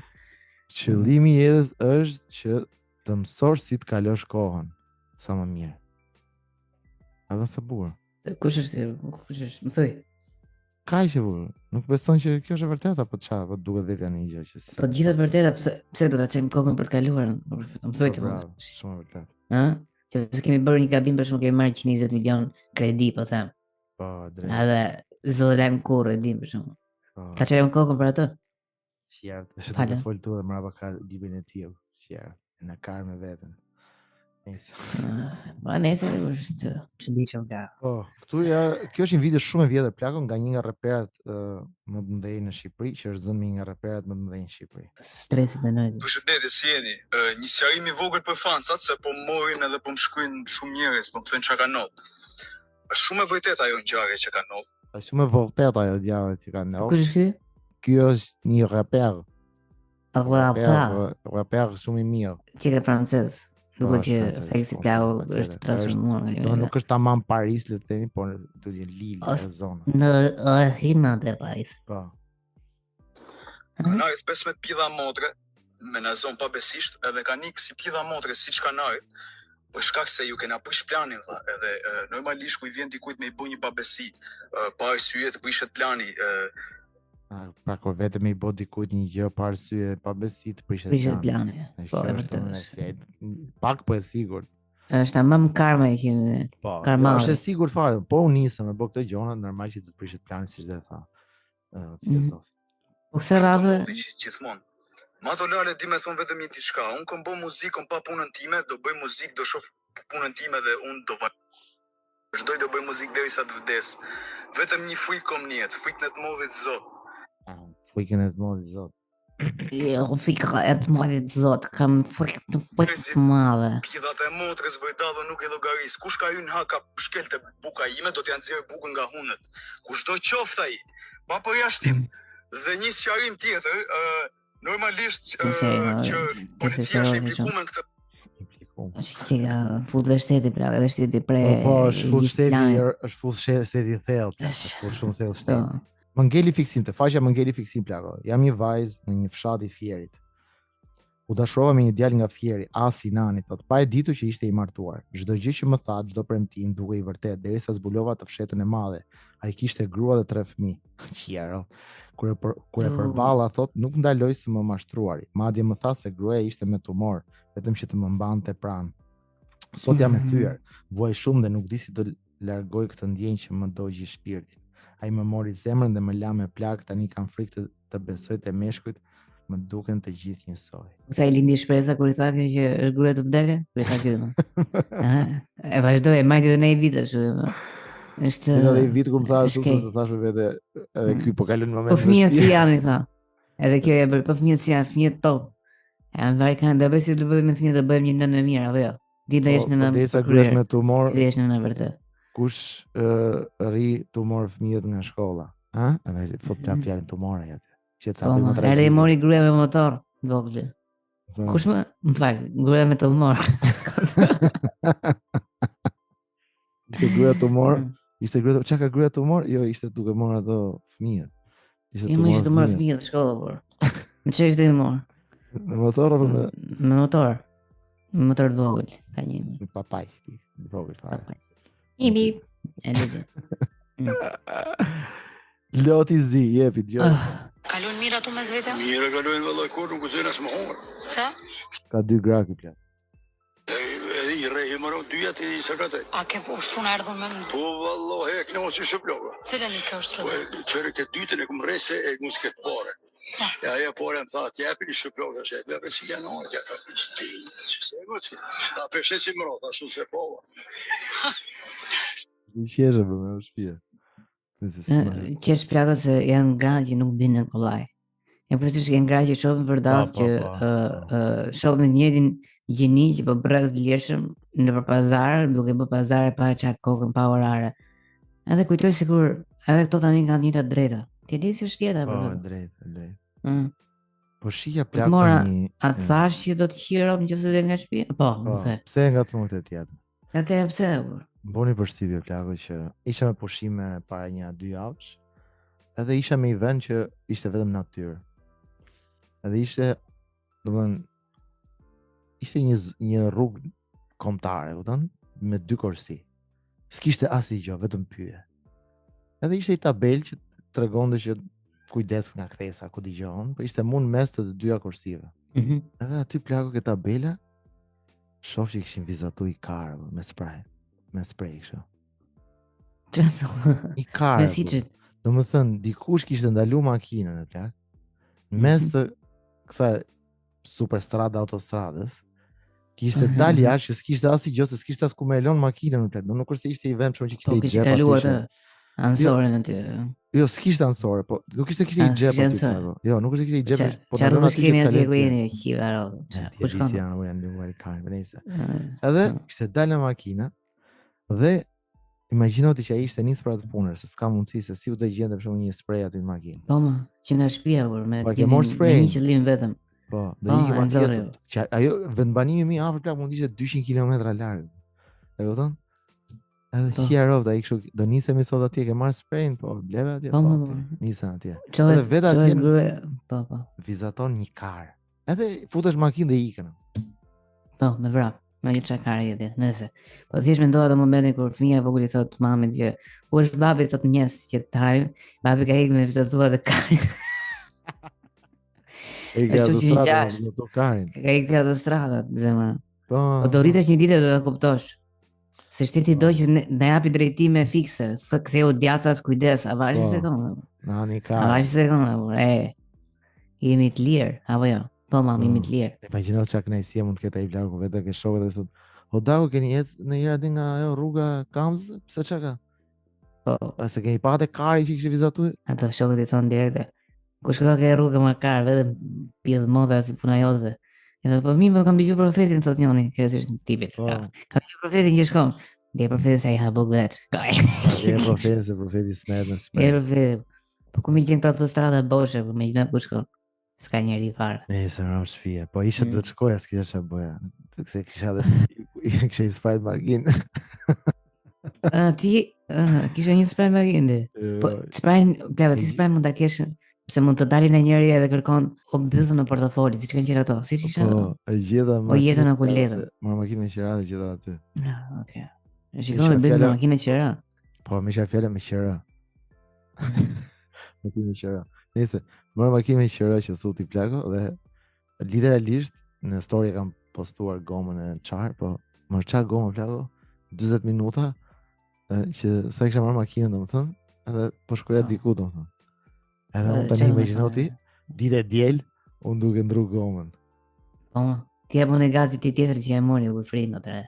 Qëllimi i jetës është që të mësosh si të kalosh kohën sa më mirë. A do të bukur? Kush është? Më thuaj. Ka që bukur. Nuk beson që kjo është e vërtetë apo çfarë? Po duket vetë një gjë që. Po gjithë e vërteta, pse do ta çojmë kokën për të kaluar? Më thuaj ti. Shumë e vërtetë. Që se kemi bërë një gabim për shkak kemi marrë 120 milion kredi, po them. Po, drejt. Edhe zëlem kurrë dim për shkak. Ta çojmë kokën për atë. Qartë, është të fol tu dhe mbrapa ka librin e tij. Qartë, në kar me veten. Ma nëse është çuditshëm ka. Po, këtu kjo është një video shumë e vjetër plakon nga një nga reperat më të mëdhenj në Shqipëri, që është zënë një nga reperat më të mëdhenj në Shqipëri. Stresit e nëjtë. Përshëndetje, si jeni? Një sqarim i vogël për fancat, se po morin edhe po më shkruajnë shumë njerëz, po më thënë çka ka ndodhur. Është shumë e vërtetë ajo ngjarje që ka ndodhur. Është shumë e vërtetë ajo ngjarje që ka ndodhur. Kush është ky? Ky është një reper. Reper shumë i mirë. Që ka francez. Duket që theksi plau është transformuar nga do nuk është tamam Paris, le të themi, por do të jetë Lille në zonë. Në Hinë të Paris. Po. Kanarit 15 pidha motre, me në zonë pabesisht, edhe ka nikë si pidha motre siç kanarit, për shkak se ju kena prish planin, tha, edhe normalisht ku I vjen dikujt me I bë një pabesi, pa arsye të prishet plani, pra kur vetëm I bë dikujt një gjë pa arsye, pa besi të prishet plani. Po, e vërtet. Pak po e sigurt. Është tamam karma e kemi. Po, karma. Është e sigurt fare, po unë nisëm me bë këtë gjona, normal që të prishet plani siç dhe tha. Filozof. Po kësaj radhe gjithmonë. Mato Lale di me thonë vetëm një diçka, unë kam bë muzikë, kam pa punën time, do bëj muzikë, do shoh punën time dhe unë do vazhdoj do bëj muzikë derisa të vdes. Vetëm një frikë kom në jetë, frikën e të modhit Zot. Frikën e të modhit Zot. Jo, frikë e të modhit Zot, kam frikë të madhe. Pjedhat e motrës vërdallë nuk e llogaris. Kush ka hyrë në haka shkelte buka ime, do t'ja nxjerrë bukën nga hunët. Kushdo qoftë ai, pa përjashtim. Dhe një sqarim tjetër, normalisht që policia është implikuar në këtë. Është që fut dhe shteti pra, edhe shteti pre. Po, është fut shteti i thellë, është fut shumë thellë shteti. Më ngeli fiksim të faqja, më ngeli fiksim plako. Jam një vajzë në një fshat I Fierit. U dashrova me një djalë nga Fieri, Asi Nani, thot, pa e ditur që ishte I martuar. Çdo gjë që më tha, çdo premtim duke I vërtet, derisa zbulova të fshetën e madhe. Ai kishte grua dhe 3 fëmijë. Qiero. Kur e përballa thot, nuk ndaloj së më mashtruari. Madje më tha se gruaja ishte me tumor, vetëm që të më mbante pranë. Sot jam e kthyer, vuaj shumë dhe nuk di si të largoj këtë ndjenjë që më dogji shpirtin. Ai më mori zemrën dhe më la me plak, tani kam frikë të besoj te meshkujt, më duken të gjithë njësoj. Sa I lindi shpresa kur I tha që gruaja të vdekë? Kur I tha këtë. E vazhdoi, e majti edhe në vit ashtu. Është edhe I vit kur më tha ashtu se thash vetë edhe ky po kalon momentin. Po fëmijët si janë I tha. Edhe kjo e bër, po fëmijët si janë, fëmijët top. Janë vari kanë do bëj si të bëjmë me fëmijët, do bëjmë një nënë e mirë, apo jo? Dita është nëna. Disa kryesh me tumor. Dita është nëna vërtet. Kush rri tumor fëmijët nga shkolla? Ha? Edhe fut ta fjalën tumor ai atë. Që ta bëjmë trajtim. Edhe I mori gruaja me motor, vogël. Kush më fal, gruaja me tumor. Ishte gruaja tumor? Ishte gruaja, çka ka gruaja tumor? Jo, ishte duke marrë ato fëmijët. Ishte tumor fëmijët në shkollë por. Më çesh dhe mor. Me motor apo me motor? Me motor të vogël, ka një. Me papaj, vogël fare. Ibi, e lidhë. Loti zi, jepi, djoj. Kalon mirë atu mes vete? Mirë kalojnë vëllai kur nuk uzën as më humor. Pse? Ka 2 gra ky plak. I rrehi më ron 2 atë sa ka të. A ke ushtruar erdhën me më? Po vallahi e këno si shplova. Cilën I ke ushtruar? Po çere ke dytën e kum rrese e kum sket pore. Ja ajo pore më tha, "T'japi një shplova tash." Ja pse janë ja ka ti. Se mos. Ta peshe si më rota, ashtu se po. Qeshe për me shpia. Qesh plakët se janë gra që nuk binë në kollaj. E përësisht janë gra që shohën vërdas që shohën njërin gjeni që po bërët lirshëm në për pazar, duke bë pazare pa çak kokën pa orare. Edhe kujtoj sikur edhe këto tani kanë njëta drejta. Ti di si është fjeta po? Po, drejt. Po shija plakë një... A të thash që do të qirom që se dhe nga shpia? Po, më the. Pse nga të mund të tjetë? Ate e pse, Boni përshtypje plako që isha me pushime para 1-2 javësh, edhe isha me event që ishte vetëm natyrë. Edhe ishte, domethënë, ishte një rrugë kombëtare, kupton, me 2 korsi. S'kishte asnjë gjë, vetëm pyetje. Edhe ishte një tabelë që tregonte që kujdes nga kthesa, ku dëgjon, po ishte mund mes të 2 kursive. Edhe aty plako ke tabela, shoh që kishin vizatu i karë me spray. Me spray kështu. I karë. Do më thënë, dikush kishte ndalu makinën e plak, mes të kësaj superstrada autostradës, kishte dalë jashtë që s'kishte asnjë gjë, se s'kishte as ku me lënë makinën e plak. Do nuk kurse ishte i vend shumë që kishte i xhep aty. Ansoren aty. Jo, s'kishte ansore, po nuk kishte i xhep aty. Jo, nuk kishte i xhep, po do nuk kishte aty ku jeni qivaro. Po shkon janë janë luaj kanë vënëse. Edhe kishte dalë makina dhe imagjino ti që ai ishte nis për atë punën, se s'ka mundësi se si u të gjente për shkak një spray aty në makinë. Po më, që nga shtëpia kur me një qëllim vetëm. Po, do ikë makinë. Që ajo vendbanimi më afër plak mund të ishte 200 kilometra larg. E kupton? Edhe qerovt ai kështu, do nisemi sot atje, ke marr sprayn, po bleve atje, po. Nisën atje. Edhe vetë atje. Po. Vizaton një kar. Edhe futesh makinë dhe ikën. Po, me vrap. Ma një çakare jeti, nëse. Po thjesht mendova atë momentin kur fëmia e vogël i thot mamit që ku është babi thot njes që të harim, babi ka ikë me vizatuar të karin. E ka autostradën në tokarin. Ka ikë autostradat, zemra. Po do rritesh një ditë do ta kuptosh. Se shteti do që na japi drejtime fikse, thë ktheu djathtas kujdes, a vaji sekondë. Nani ka. A vaji sekondë, jemi të lirë, apo jo? Po mami, jemi të lirë. Imagjino çka kënaqësia mund të ketë ai plaku vetë ke shokët dhe thotë, "O Daku keni ecë në herë aty nga ajo rruga Kamz, pse çka ka?" Po, ose keni patë kari që kishte vizatuar? Ato shokët i thonë direkte. Kush ka ke rrugë më kar, vetëm pjedh moda si puna jote. Edhe po mirë, kam dëgjuar profetin thotë njëri, që është një tipit. Kam dëgjuar profetin që shkon. Dhe profeti sa i ha bogat. Dhe profeti smerët në smerët. Profeti. Po ku mi gjen këto autostrada boshe, po me gjithë ku shkon. S'ka njeri fare. Se më rëmë shpije. Po ishe duhet shkoja, s'kisha që bëja. Se kisha dhe kisha një sprite makinë. Ti kisha një sprite makinë. Po ti sprite mund ta kesh, pse mund të dalin e njëri edhe kërkon o mbyllën në portofoli, siç kanë qenë ato. Siç isha ato. Po, gjeta makinë. Po jetën në kuletën. Mora makinë me qira dhe gjeta aty. Okay. Shikoj bëjmë makinë me qira. Po, më isha fjalë me qira. Makinë me qira. Nëse mora makinë me qira që thotë i plako dhe literalisht në story kam postuar gomën e çar, po më çar gomën plako 40 minuta që sa kisha marrë makinën domethënë, edhe po shkoja diku domethënë. Edhe unë tani imagjinoti, ditë e diel, unë duke ndru gomën. Po, ti e bune gati ti tjetër që e mori kur frin atëre.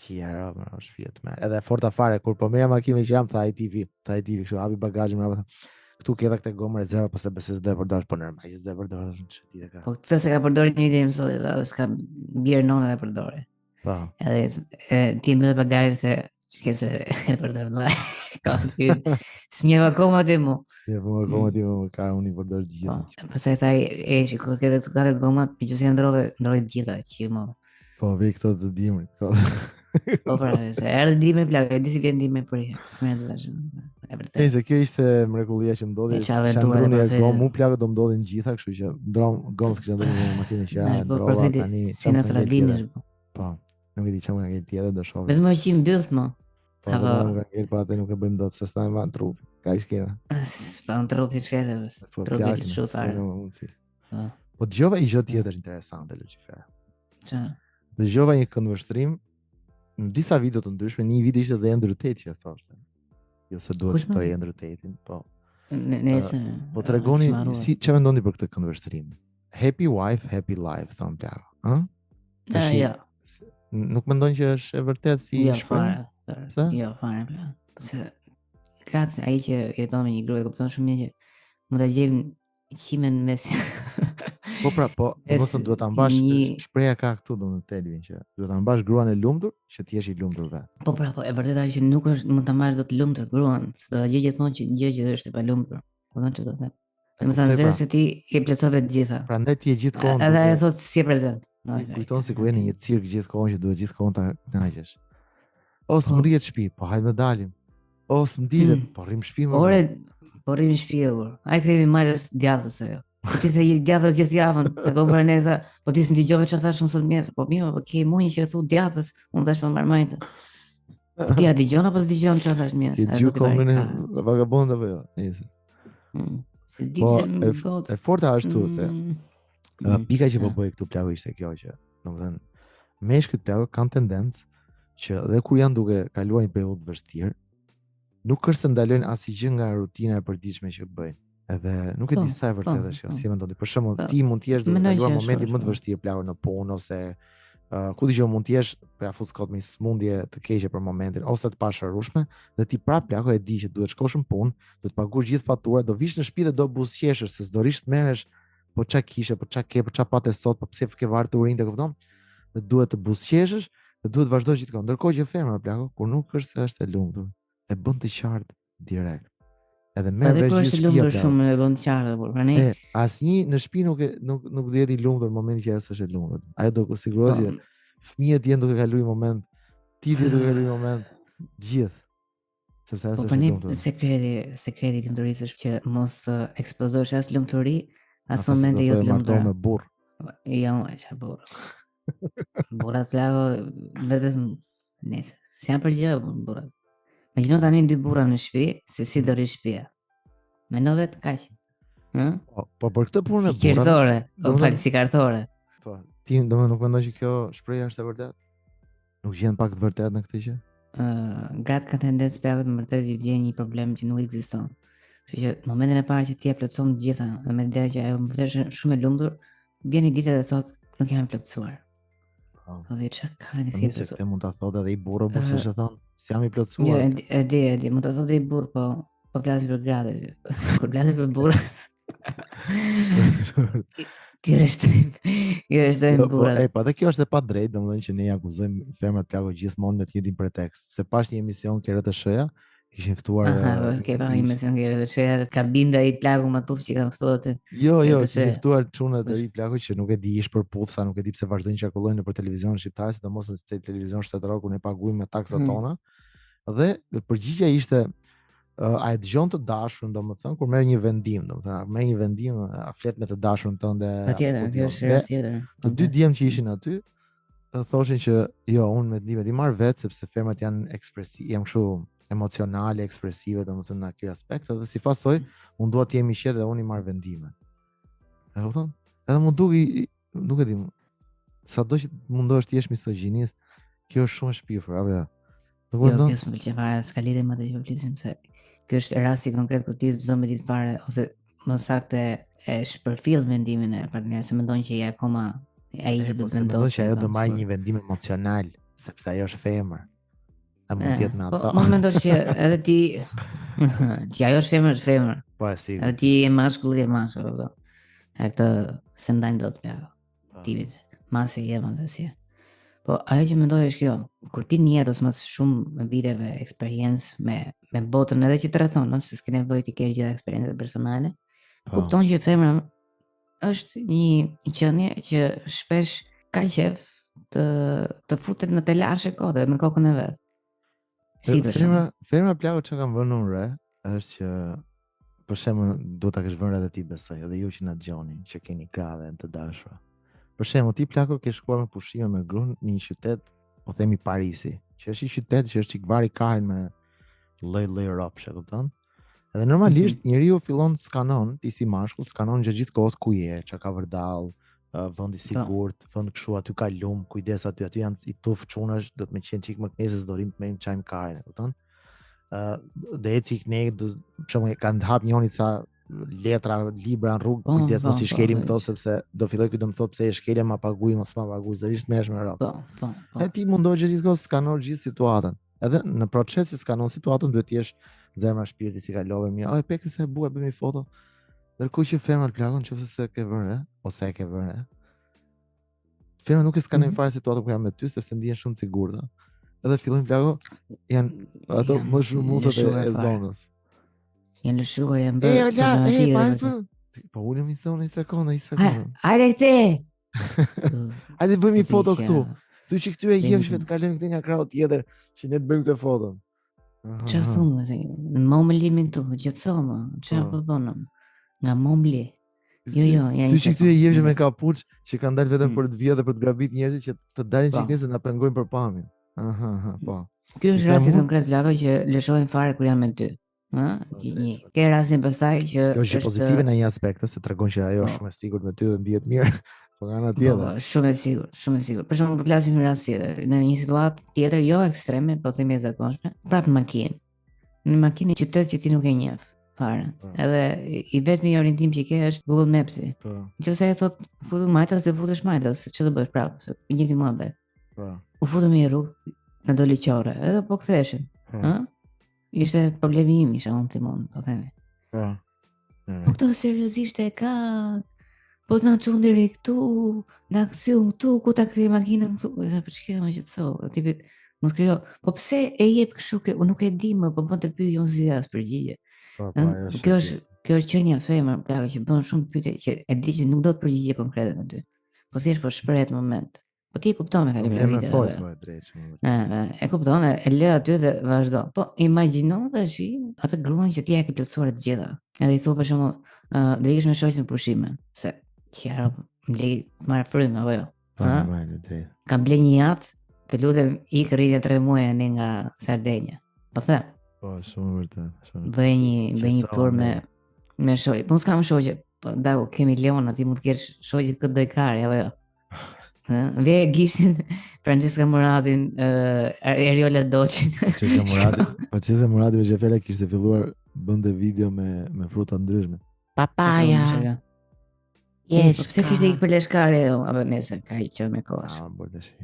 Që ja më shpiet më. Edhe forta fare kur po merra makinën me qiram tha ai tipi kështu hapi bagazhin mbrapa. Këtu ke edhe këtë gomë rezerva pas e besoj se do e përdor, po normal, që s'do e përdor ashtu çfarë ka. Po këtë se ka përdorur një ditë më sot edhe s'ka bjer nona e përdori. Po. Edhe ti më bagazhin se çkese e përdor më. Ka ti. S'mjeva akoma ti mu. Ja, po akoma ti më ka unë i përdor gjithë. Po se thaj shiko këtë të katë gomat, me që si ndroi të gjitha që më. Po vi këto të dimrit. Po pra, se erdhi dimri plak, e di si vjen dimri për herë. S'më dashur. Se kjo ishte mrekullia që më ndodhi, kisha ndruar një gomë, mu plakë do më ndodhin gjitha, kështu që ndrom gomës kisha ndruar në makinë qira, ndrova tani. Si në Stradinish. Po, nuk e di çfarë nga ngel tjetër do shoh. Vetëm që mbyll më. Po, nga ngel pa atë nuk e bëjmë dot, se s'tan van trup. Ka i skena. S'pan trup i shkretë, trupi shumë fare. Po dëgjova një gjë tjetër interesante, Lucifer. Çfarë? Dëgjova një këndvështrim në disa video të ndryshme, një video ishte dhe Andrew Tate që e thoshte. Jo se duhet të toj Andrew Tate-in, po. Nëse. Po tregoni si çfarë mendoni për këtë këndvështrim? Happy wife, happy life, thon plako, ëh? Jo. Nuk mendon që është e vërtet si shpreh? Jo, fare. Se gratë ai që jeton me një grua e kupton shumë mirë që mund ta gjejmë qimen mes. Po pra, po, domethënë duhet ta mbash shpreha ka këtu domethënë Telvin që duhet ta mbash gruan e lumtur që ti je i lumtur vet. Po pra, po e vërteta që nuk është mund ta marrësh dot lumtur gruan, s'do ta gjej gjithmonë që gjë që është e palumtur. Kupton çfarë do të them? Domethënë zero se ti ke plotësove të gjitha. Prandaj ti je gjithkohon. Edhe ai thotë si e prezant. Kujton se ku je në një cirk gjithkohon që duhet gjithkohon ta kënaqesh. O s'mrihet shtëpi, po hajde të dalim. O s'mdilet, po rrim shtëpi më. Ore, po rrim shtëpi ur. Ai themi malës djathës ajo. Ti the djathës gjithë javën, e do për ne tha, po ti s'm dëgjove çfarë thash unë sot mirë. Po mirë, po ke mua që thu djathës, unë tash po marr majtë. Ti a dëgjon apo s'dëgjon çfarë thash mirë? Ti dëgjon komën e vagabond apo jo? Nice. Po e forta ashtu se pika që po bëj këtu plako ishte kjo që, domethënë, meshkujt plako kanë tendencë që dhe kur janë duke kaluar një periudhë të vështirë, nuk është se ndalojnë asgjë nga rutina e përditshme që bëjnë. Edhe nuk e di sa e vërtetë është kjo, si mendoni? Për shembull, ti mund të jesh duke kaluar momentin më të vështirë plako në punë ose ku dëgjoj mund të jesh për afut kot me smundje të keqe për momentin ose të pashërueshme dhe ti prap plako e di që duhet shkosh në punë, do të paguash gjithë faturat, do vish në shtëpi dhe do buzëqeshësh se s'do rish të merresh po çka kishe, po çka ke, po çka patë sot, po pse ke vartë urinë, e kupton? Dhe duhet të buzëqeshësh dhe duhet vazhdosh gjithkohon. Ndërkohë që femra plako, kur nuk është se është e lumtur, e bën të qartë direkt. Edhe merr vesh gjithë shtëpia. Lumtur shumë e bën të qartë, por pranë. Asnjë në shtëpi nuk dihet i lumtur në momentin që ajo është e lumtur. Ajo do të sigurohet që fëmijët janë duke kaluar një moment, ti je duke kaluar një moment, gjithë. Sepse ajo është e lumtur. Sekreti i lumturisë është që mos eksplozosh as lumturi, as momente jo të lumtura. Me burr. Jo, ç'a burr. Burrat plako vetëm nëse. Si janë për gjë burrat. Imagjino tani 2 burra në shtëpi, se si do rri shtëpia. Mendove të kaq. Po për këtë punë si qertore, si kartore. Po, ti domethënë nuk mendon që kjo shprehje është e vërtetë? Nuk gjen pak të vërtetë në këtë gjë? Gratë ka tendencë plako të vërtetë që gjejnë një problem që nuk ekziston. Kështu që në momentin e parë që ti e plotson të gjitha, dhe me idenë që ajo vërtet është shumë e lumtur, vjen një ditë dhe thotë nuk jam plotësuar. Po dhe çka ka ne si plotësuar? Nëse këtë mund ta thotë edhe i burrë, por s'e thon, s'jam i plotësuar. Jo, e di, mund ta thotë i burrë, po flas për gratë. Kur flas për burrë. Ti rreshtoj burrat. Po dhe kjo është e pa drejtë, domethënë që ne akuzojmë femrat plako gjithmonë me të njëjtin pretekst. Se pash një emision KRTSH-ja, kishin ftuar ke pa një emision KRTSH-ja, ka binda i plaku më tuf që kanë ftuar aty. Jo, kishin ftuar çunat të ri plaku që nuk e di ish për puthsa, nuk e di pse vazhdojnë qarkullojnë nëpër televizion shqiptar, sidomos në televizion shtetëror ku ne paguajmë me taksat tona. Dhe përgjigjja ishte a e dëgjon të dashurën, domethënë kur merr një vendim, a flet me të dashurën tënde. Patjetër, kjo është rasti tjetër. Të dy djem që ishin aty thoshin që jo, unë me ndimet i marr vetë sepse femrat janë janë kështu emocionale, ekspresive, domethënë në ky aspekt, dhe si pasojë unë dua të jem i qetë dhe unë i marr vendimet. E kupton? Edhe më duki, nuk e di, sado që mundohesh të jesh misogjinist, kjo është shumë e shpifur, apo jo? Jo, kjo s'më pëlqen fare, s'ka lidhje me atë që flisim, se kjo është rasti konkret kur ti s'do me ditë fare, ose më saktë e shpërfill mendimin e partnerit, se mendon që je akoma ai që do të vendosë. Mendon që ajo do marrë një vendim emocional, sepse ajo është femër. A mund të jetë me ato? Po mendosh që edhe ti që ajo është femër. Po e sigurt. Edhe ti je mashkull, apo? E këtë se ndajnë dot plako. Tipit, masi je fantasi. Po ajo që mendoj është kjo, kur ti njehet ose më shumë viteve eksperiencë me botën edhe që të rrethon, se s'ke nevojë të kesh gjitha eksperiencët personale, kupton që femra është një qenie që shpesh ka qef të futet në telashe kote me kokën e vet. Si femra plako që kam vënë unë re, është që për shembull do ta kesh vënë edhe ti besoj, edhe ju që na dëgjoni, që keni krahë të dashura. Për shembull, ti plako ke shkuar me pushime me gruan në një qytet, po themi Parisi, që është një qytet që është çikvari kahin me lloj rropshe, kupton? Edhe normalisht njeriu fillon skanon, ti si mashkull skanon gjithë kohës ku je, çka ka vërdall, vend i sigurt, vend kështu aty ka lum, kujdes aty janë i tuf çunash, do të më qenë çik më nesër dorim të më çajm kahin, kupton? Dhe eci ne për shembull kanë hap njëri ca letra, libra në rrugë, kujdes mos i shkelim këto sepse do filloj këtu do më thotë pse e shkelja ma paguaj mos ma paguaj, zërisht merresh me rrok. Po. E ti mundohesh gjithkohë skanor gjithë situatën. Edhe në proces që skanon situatën duhet të jesh zemra shpirti si kalove mirë. E pekti se e bukur bëmi foto. Ndërkohë që femra plakon nëse se ke vënë ose e ke vënë. Femra nuk e skanojnë fare situatën kur janë me ty sepse ndihen shumë të sigurta. Edhe fillojnë plako janë ato më shumë muzat e zonës. Janë lëshuar, janë bërë. Po ulem i zonë një sekondë. Hajde këte! Hajde bëjmë një foto këtu. Thuaj që këtyre jepshve të kalojmë këte nga krau tjetër që ne të bëjmë këtë foto. Çfarë thumë? Në momlimin këtu, gjatësoma. Çfarë po bënëm? Nga momli. Jo, janë. Thuaj që këtyre jepshve me kapuç që kanë dalë vetëm për të vjedhë dhe për të grabit njerëzit që të dalin çiknesë na pengojnë për pamjen. Po. Ky është rasti konkret plako që lëshojnë fare kur janë me ty. Ke rastin pastaj që kjo është pozitive në një aspekt, se tregon që ajo është shumë e sigurt me ty dhe ndihet mirë. Po nga ana tjetër. Shumë e sigurt. Për shembull, për klasin në rast tjetër, në një situatë tjetër jo ekstreme, po themi e zakonshme, prapë në makinë. Në makinë në qytet që ti nuk e njeh fare. Edhe i vetmi orientim që ke është Google Maps-i. Nëse e thot futu majta se futesh majta, ç'do bësh prapë, se gjithë muhabet. U futëm në rrugë, në do liqore, edhe po ktheheshim. Ishte problemi im, isha unë timon, po themi. Po këto seriozisht e ka, po të nga qunë diri këtu, nga këthiu këtu, ku ta këthi makinën këtu, dhe për ç'kjo me qëtëso, tipit, më s'krijo, po pse e jep kështu, unë nuk e di më, po bën të pyetje unë si as përgjigje. Kjo është qenia femër, plaka që bën shumë pyetje, që e di që nuk do të përgjigje konkrete në ty, po thjesht po shprehet moment. Po ti e kupton me kalimin e vitit. E kupton, e lë aty dhe vazhdo. Po imagjino tash atë gruan që ti e ke plotësuar të gjitha. Edhe i thua për shembull, do ikesh me shoqën në pushime, se qero më lej të marr frymë apo jo. Kam ble një jatë, të lutem ik rritje 3 muaj ne nga Sardenja. Po the. Po, shumë vërtet. Bëj një tur me shoqë. Po s'kam shoqë, po dago kemi Leona, ti mund të kesh shoqë këtë dojkari apo jo? Ve gishin Francesca Muratin, Eriola Doçin. Francesca Murati veç fjala kishte filluar bënte video me fruta ndryshme. Papaja. Yes. Pse kishte ik për leshkare apo nëse ka i qenë me kohë. Po tash.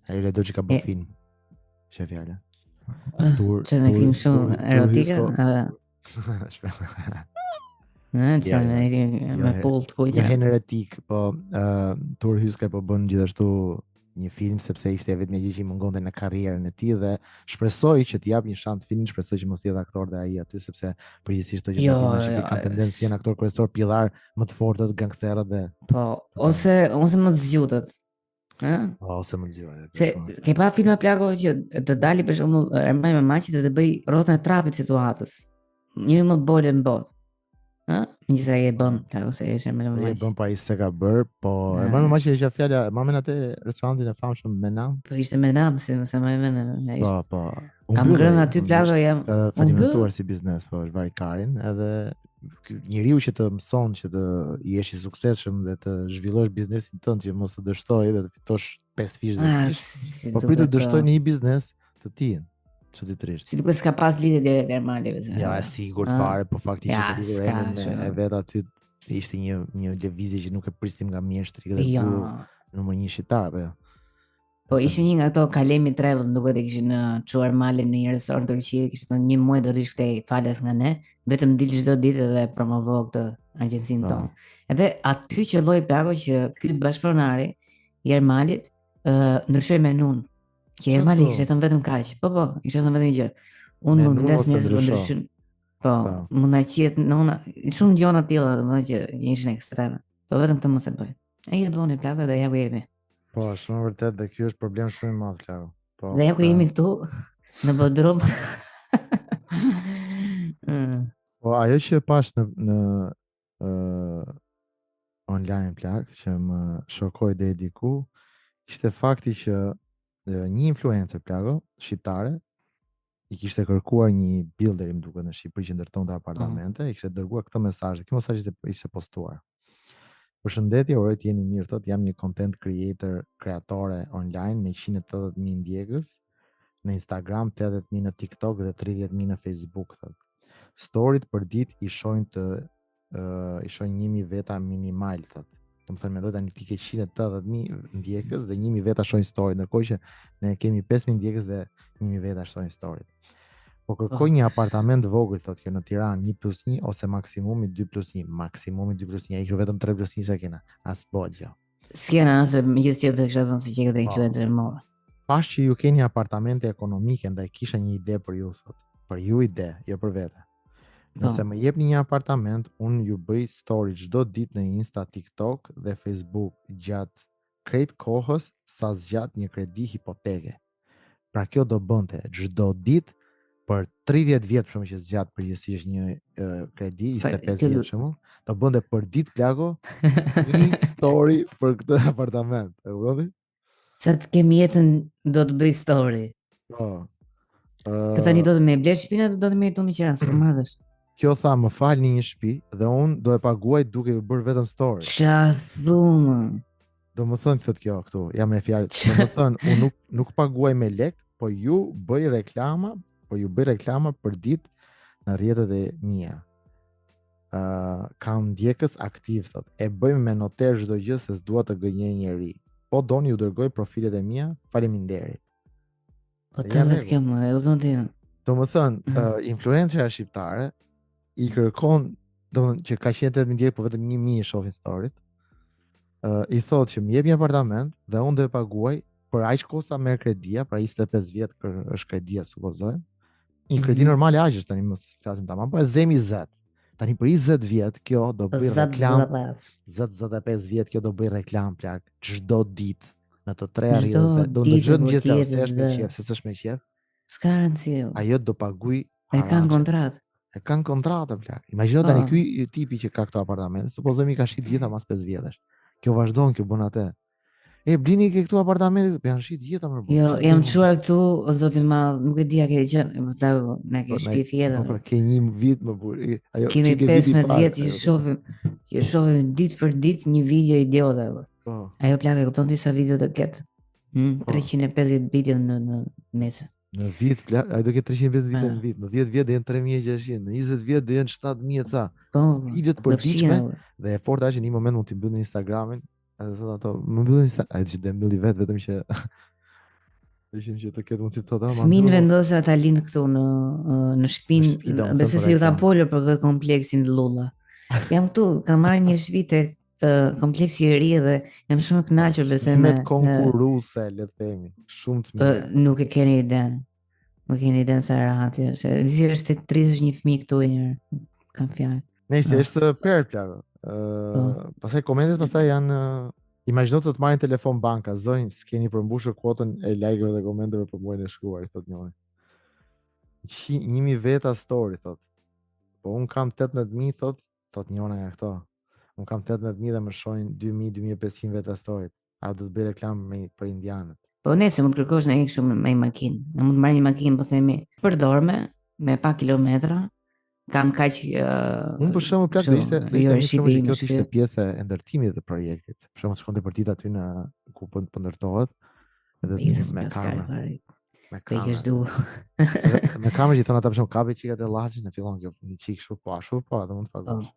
Eriola Doçi ka bërë film. Çe fjala. Që në film shumë erotike? Që me pull të kujtja. Një hen erotik, po Tur Hyskaj po bën gjithashtu një film sepse ishte vetëm gjë që i mungonte në karrierën e tij dhe shpresoj që t'i jap një shans filmin, shpresoj që mos jetë aktor dhe ai aty sepse përgjithsisht ato që kanë tendencë të jenë aktor kryesor pillar më të fortët, gangsterët dhe po, ose më të zgjutët. Ose më zgjua. Se ke pa filma plako që të dali për shembull Ermani Mamaçi dhe të bëj rrotën e trapit situatës. Një më bole në botë. Njësa e bën, plako se është Ermani Mamaçi. E bën pa i se ka bër, po Ermani Mamaçi ishte fjala, mamen atë restorantin e famshëm Menam. Po ishte Menam, se më më Po. Kam ngrënë aty plako jam. Falimentuar si biznes, po është varikarin, edhe njeriu që të mëson që të jesh i suksesshëm dhe të zhvillosh biznesin tënd që mos të dështoj dhe të fitosh 5 fish dhe fish. Po pritet të dështoj në një biznes të tij. Çuditërisht. Si duket s'ka pas lidhje direkt Ermanive. Ja, sigurt fare, po faktikisht vetë aty ishte një lëvizje që nuk e pristim nga mjeshtri dhe numër 1 shqiptar apo jo. Po ishte një nga ato Kalemi Travel, duket e kishin çuar malin në një resort në Turqi, kishte thënë një muaj do rish këtej falas nga ne, vetëm dil çdo ditë dhe promovo këtë agjencinë tonë. Edhe aty që lloj plako që ky bashkëpronari i Ermalit ndryshoi menun. Që Ermali ishte thënë vetëm kaq. Po, ishte thënë vetëm gjë. Unë mund të ndes nesër ndryshon. Po, mund ta qiet nona, shumë gjëra të tilla, domethënë që ishin ekstreme. Po vetëm këtë mos e bëj. Ai e bëni plako dhe ja ku jemi. Po, shumë vërtet dhe kjo është problem shumë i madh, klaro. Po. Dhe ja ku jemi këtu në Bodrum. Po, ajo që pash në online plak që më shokoi deri diku, ishte fakti që një influencer plako shqiptare i kishte kërkuar një builder, më duket, në Shqipëri që ndërtonte apartamente, i kishte dërguar këtë mesazh, ky mesazh ishte postuar. Përshëndetje, uroj të jeni mirë, thot, jam një content creator, kreatore online me 180.000 ndjekës në Instagram, 80.000 në TikTok dhe 30.000 në Facebook, thot. Storyt për ditë i shohin 1.000 veta minimal, thot. Do të thënë mendoj tani ti ke 180.000 ndjekës dhe 1.000 veta shohin story, ndërkohë që ne kemi 5.000 ndjekës dhe 1.000 veta shohin story. Po kërkoj një apartament vogël, thotë kjo, në Tiranë 1+1 ose maksimumi 2+1. Maksimumi 2+1, ai vetëm 3+1 sa kena. As bëj. S'kena as gjithçka të kisha thënë se që këtë influencer morë. Pash që ju keni apartamente ekonomike, ndaj kisha një ide për ju, thotë. Për ju ide, jo për vete. Nëse më jepni një apartament, unë ju bëj story çdo ditë në Insta, TikTok dhe Facebook gjatë krejt kohës sa zgjat një kredi hipoteke. Pra kjo do bënte çdo ditë për 30 vjet, për shembull, që zgjat përgjithsisht një kredi, 25 vjet për shembull, do bënte për ditë plako një story për këtë apartament. E kuptoni? Sa të kemi jetën do të bëj story. Po. Këta një do të me blesh shpina, do të me jetu në Tiranë, s'po marrësh. Kjo tha, më falni një shtëpi dhe unë do e paguaj duke ju bërë vetëm story. Qa thumë? Do më thënë, thot kjo këtu, jam me fjalë, do më thënë, unë nuk paguaj me lek, po ju bëj reklama për ditë në rrjetet e mia. Kam ndjekës aktiv, thot. E bëjmë me noter çdo gjë se s'dua të gënjej njeri. Po doni ju dërgoj profilet e mia, faleminderit. Po të vetë kjo më, e kupton ti. Do më thënë, influencera shqiptare i kërkon, do më që ka 180.000 ndjekë, po vetëm 1.000 i shohin storyt. I thot që më jep një apartament dhe unë do e paguaj për aq kohë sa merr kredia, pra 25 vjet është kredia, supozoj. Një kredi normale aq është tani, më flasim tamam, po e zemi 20. Tani për 20 vjet kjo do bëj reklam. 25 vjet kjo do bëj reklam plak çdo ditë në të tre rrjetet. Do ndëgjoj gjithë se është me qef, se s'është me qef. S'ka rëndësi. Ajo do paguaj. E kanë kontratë. E kanë kontratë plak. Imagjino tani ky tipi që ka këto apartamente, supozojmë i ka shit gjitha mas 5 vjetësh. Kjo vazhdon, kjo bën atë. blini ke këtu apartamentit, po janë shit jeta më. Jo, jam çuar këtu, o zoti i madh, nuk e di a ke qenë, më thau, na ke shpi fjetër. Po ke një vit më burr. Ajo kemi 15 vjet që shohim ditë për ditë një video idiote. Po. Ajo plaka e kupton ti sa video do ketë? 350 video në mese. Në vit, ajo do ketë 350 video në vit, në 10 vjet do jenë 3600, në 20 vjet do jenë 7000 ca. Po. Videot të përditshme dhe e forta është në një moment mund t'i mbyllin Instagramin. Edhe thot ato, më mbyllin ai që do mbylli vetëm që ishim që të ketë mund të thotë ama. Min vendosa ta lind këtu në shtëpinë, besoj se ju kanë polur për këtë kompleksin Lulla. Jam këtu, kam marrë një shtëpi tek kompleksi i ri dhe jam shumë e kënaqur besoj me konkurruese, le të themi, shumë të mirë. Nuk e keni iden. Nuk keni iden sa rahat është. Disi është 30 një fëmijë këtu një kam fjalë. Nëse është perë plagë. Pastaj komentet pastaj janë imagjino të marrin telefon banka, zonjë, s'keni përmbushur kuotën e like-eve dhe komenteve për muajin e shkruar, thotë njëri. 1000 veta story thotë. Po un kam 18000 thotë njëra nga këto. Un kam 18000 dhe më shohin 2000-2500 veta story. A do të bëj reklam për indianët? Po nëse mund të kërkosh në një kështu me makinë. Ne mund të marr një makinë, po themi, përdorme me pak kilometra. Kam kaq unë për shembull plak kjo ishte pjesë e ndërtimit të projektit. Për shembull shkonte për ditë aty në ku po ndërtohet edhe me kamerë. Me kamerë. Me kamerë që thonë ata për shembull kapi çikat e llaçit në fillon kjo një çik kështu po edhe mund të pagosh.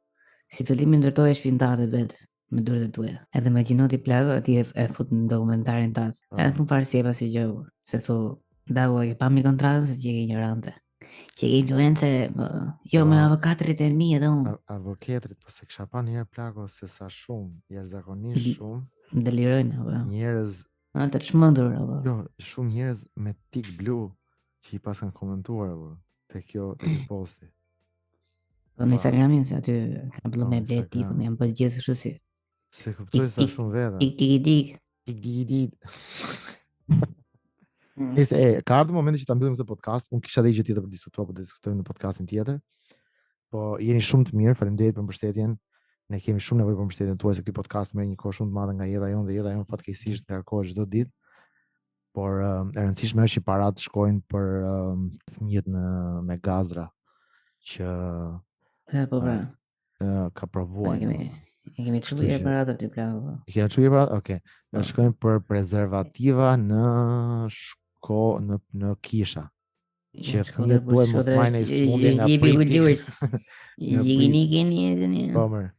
Si fillimi ndërtohej shpintate vetë me duart e tua. Edhe imagjino ti plagë ti e fut në dokumentarin tat. Edhe fund fare si e pasi gjë. Se thu dau e pa mi kontratën se ti je ignorante. Që ke influencer, jo me avokatrit e mi edhe unë. Avokatrit, po se kisha pa njerë plako se sa shumë, jashtëzakonisht shumë. Delirojnë, apo. Njerëz. Të çmendur, apo. Jo, shumë njerëz me tik blu që i pas kanë komentuar, apo, te kjo posti. Po në Instagramin se aty kam blu me ble tikun, jam po gjithë kështu si. Se kuptoj sa shumë veta. Tik. Nëse ka ardhur momenti që ta mbyllim këtë podcast, unë kisha edhe gjë tjetër për diskutuar, po diskutojmë në podcastin tjetër. Po jeni shumë të mirë, faleminderit për mbështetjen. Ne kemi shumë nevojë për mbështetjen tuaj se ky podcast merr një kohë shumë të madhe nga jeta jonë dhe jeta jonë fatkeqësisht ngarkohet çdo ditë. Por e rëndësishme është që parat shkojnë për fëmijët me gazra që ka provuar. Kemi çuar parat aty plagë. Kemi çuar parat? Okej. Shkojnë për prezervativa në kisha. Që fëmijët duhet mos marrin smundje nga prifti. Po mirë.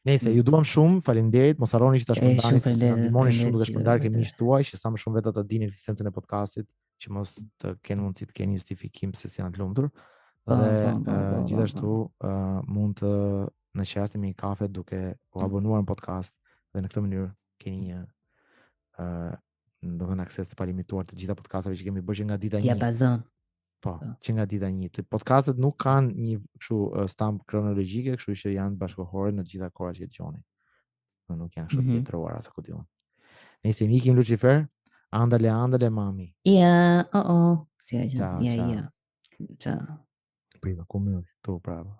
Nëse ju duam shumë, faleminderit, mos harroni që ta shpërndani se na ndihmoni shumë duke shpërndarë ke miqtë tuaj, që sa më shumë vetë ta dini ekzistencën e podcastit, që mos të kenë mundësi të keni justifikim se si janë të lumtur. Dhe gjithashtu mund të na qasni me një kafe duke u abonuar në podcast dhe në këtë mënyrë keni një ndonë akses të palimituar të gjitha podcasteve që kemi bërë nga dita 1. Diapazon. Po, që nga dita 1. Podcastet nuk kanë një kështu stamp kronologjike, kështu që janë bashkëkohore në të gjitha kohrat që dëgjoni. Nuk janë kështu të tjetruara sa ku diun. Nëse mi ikim Lucifer, andale mami. Ja, Si ja. Ciao. Prima, come tu, bravo.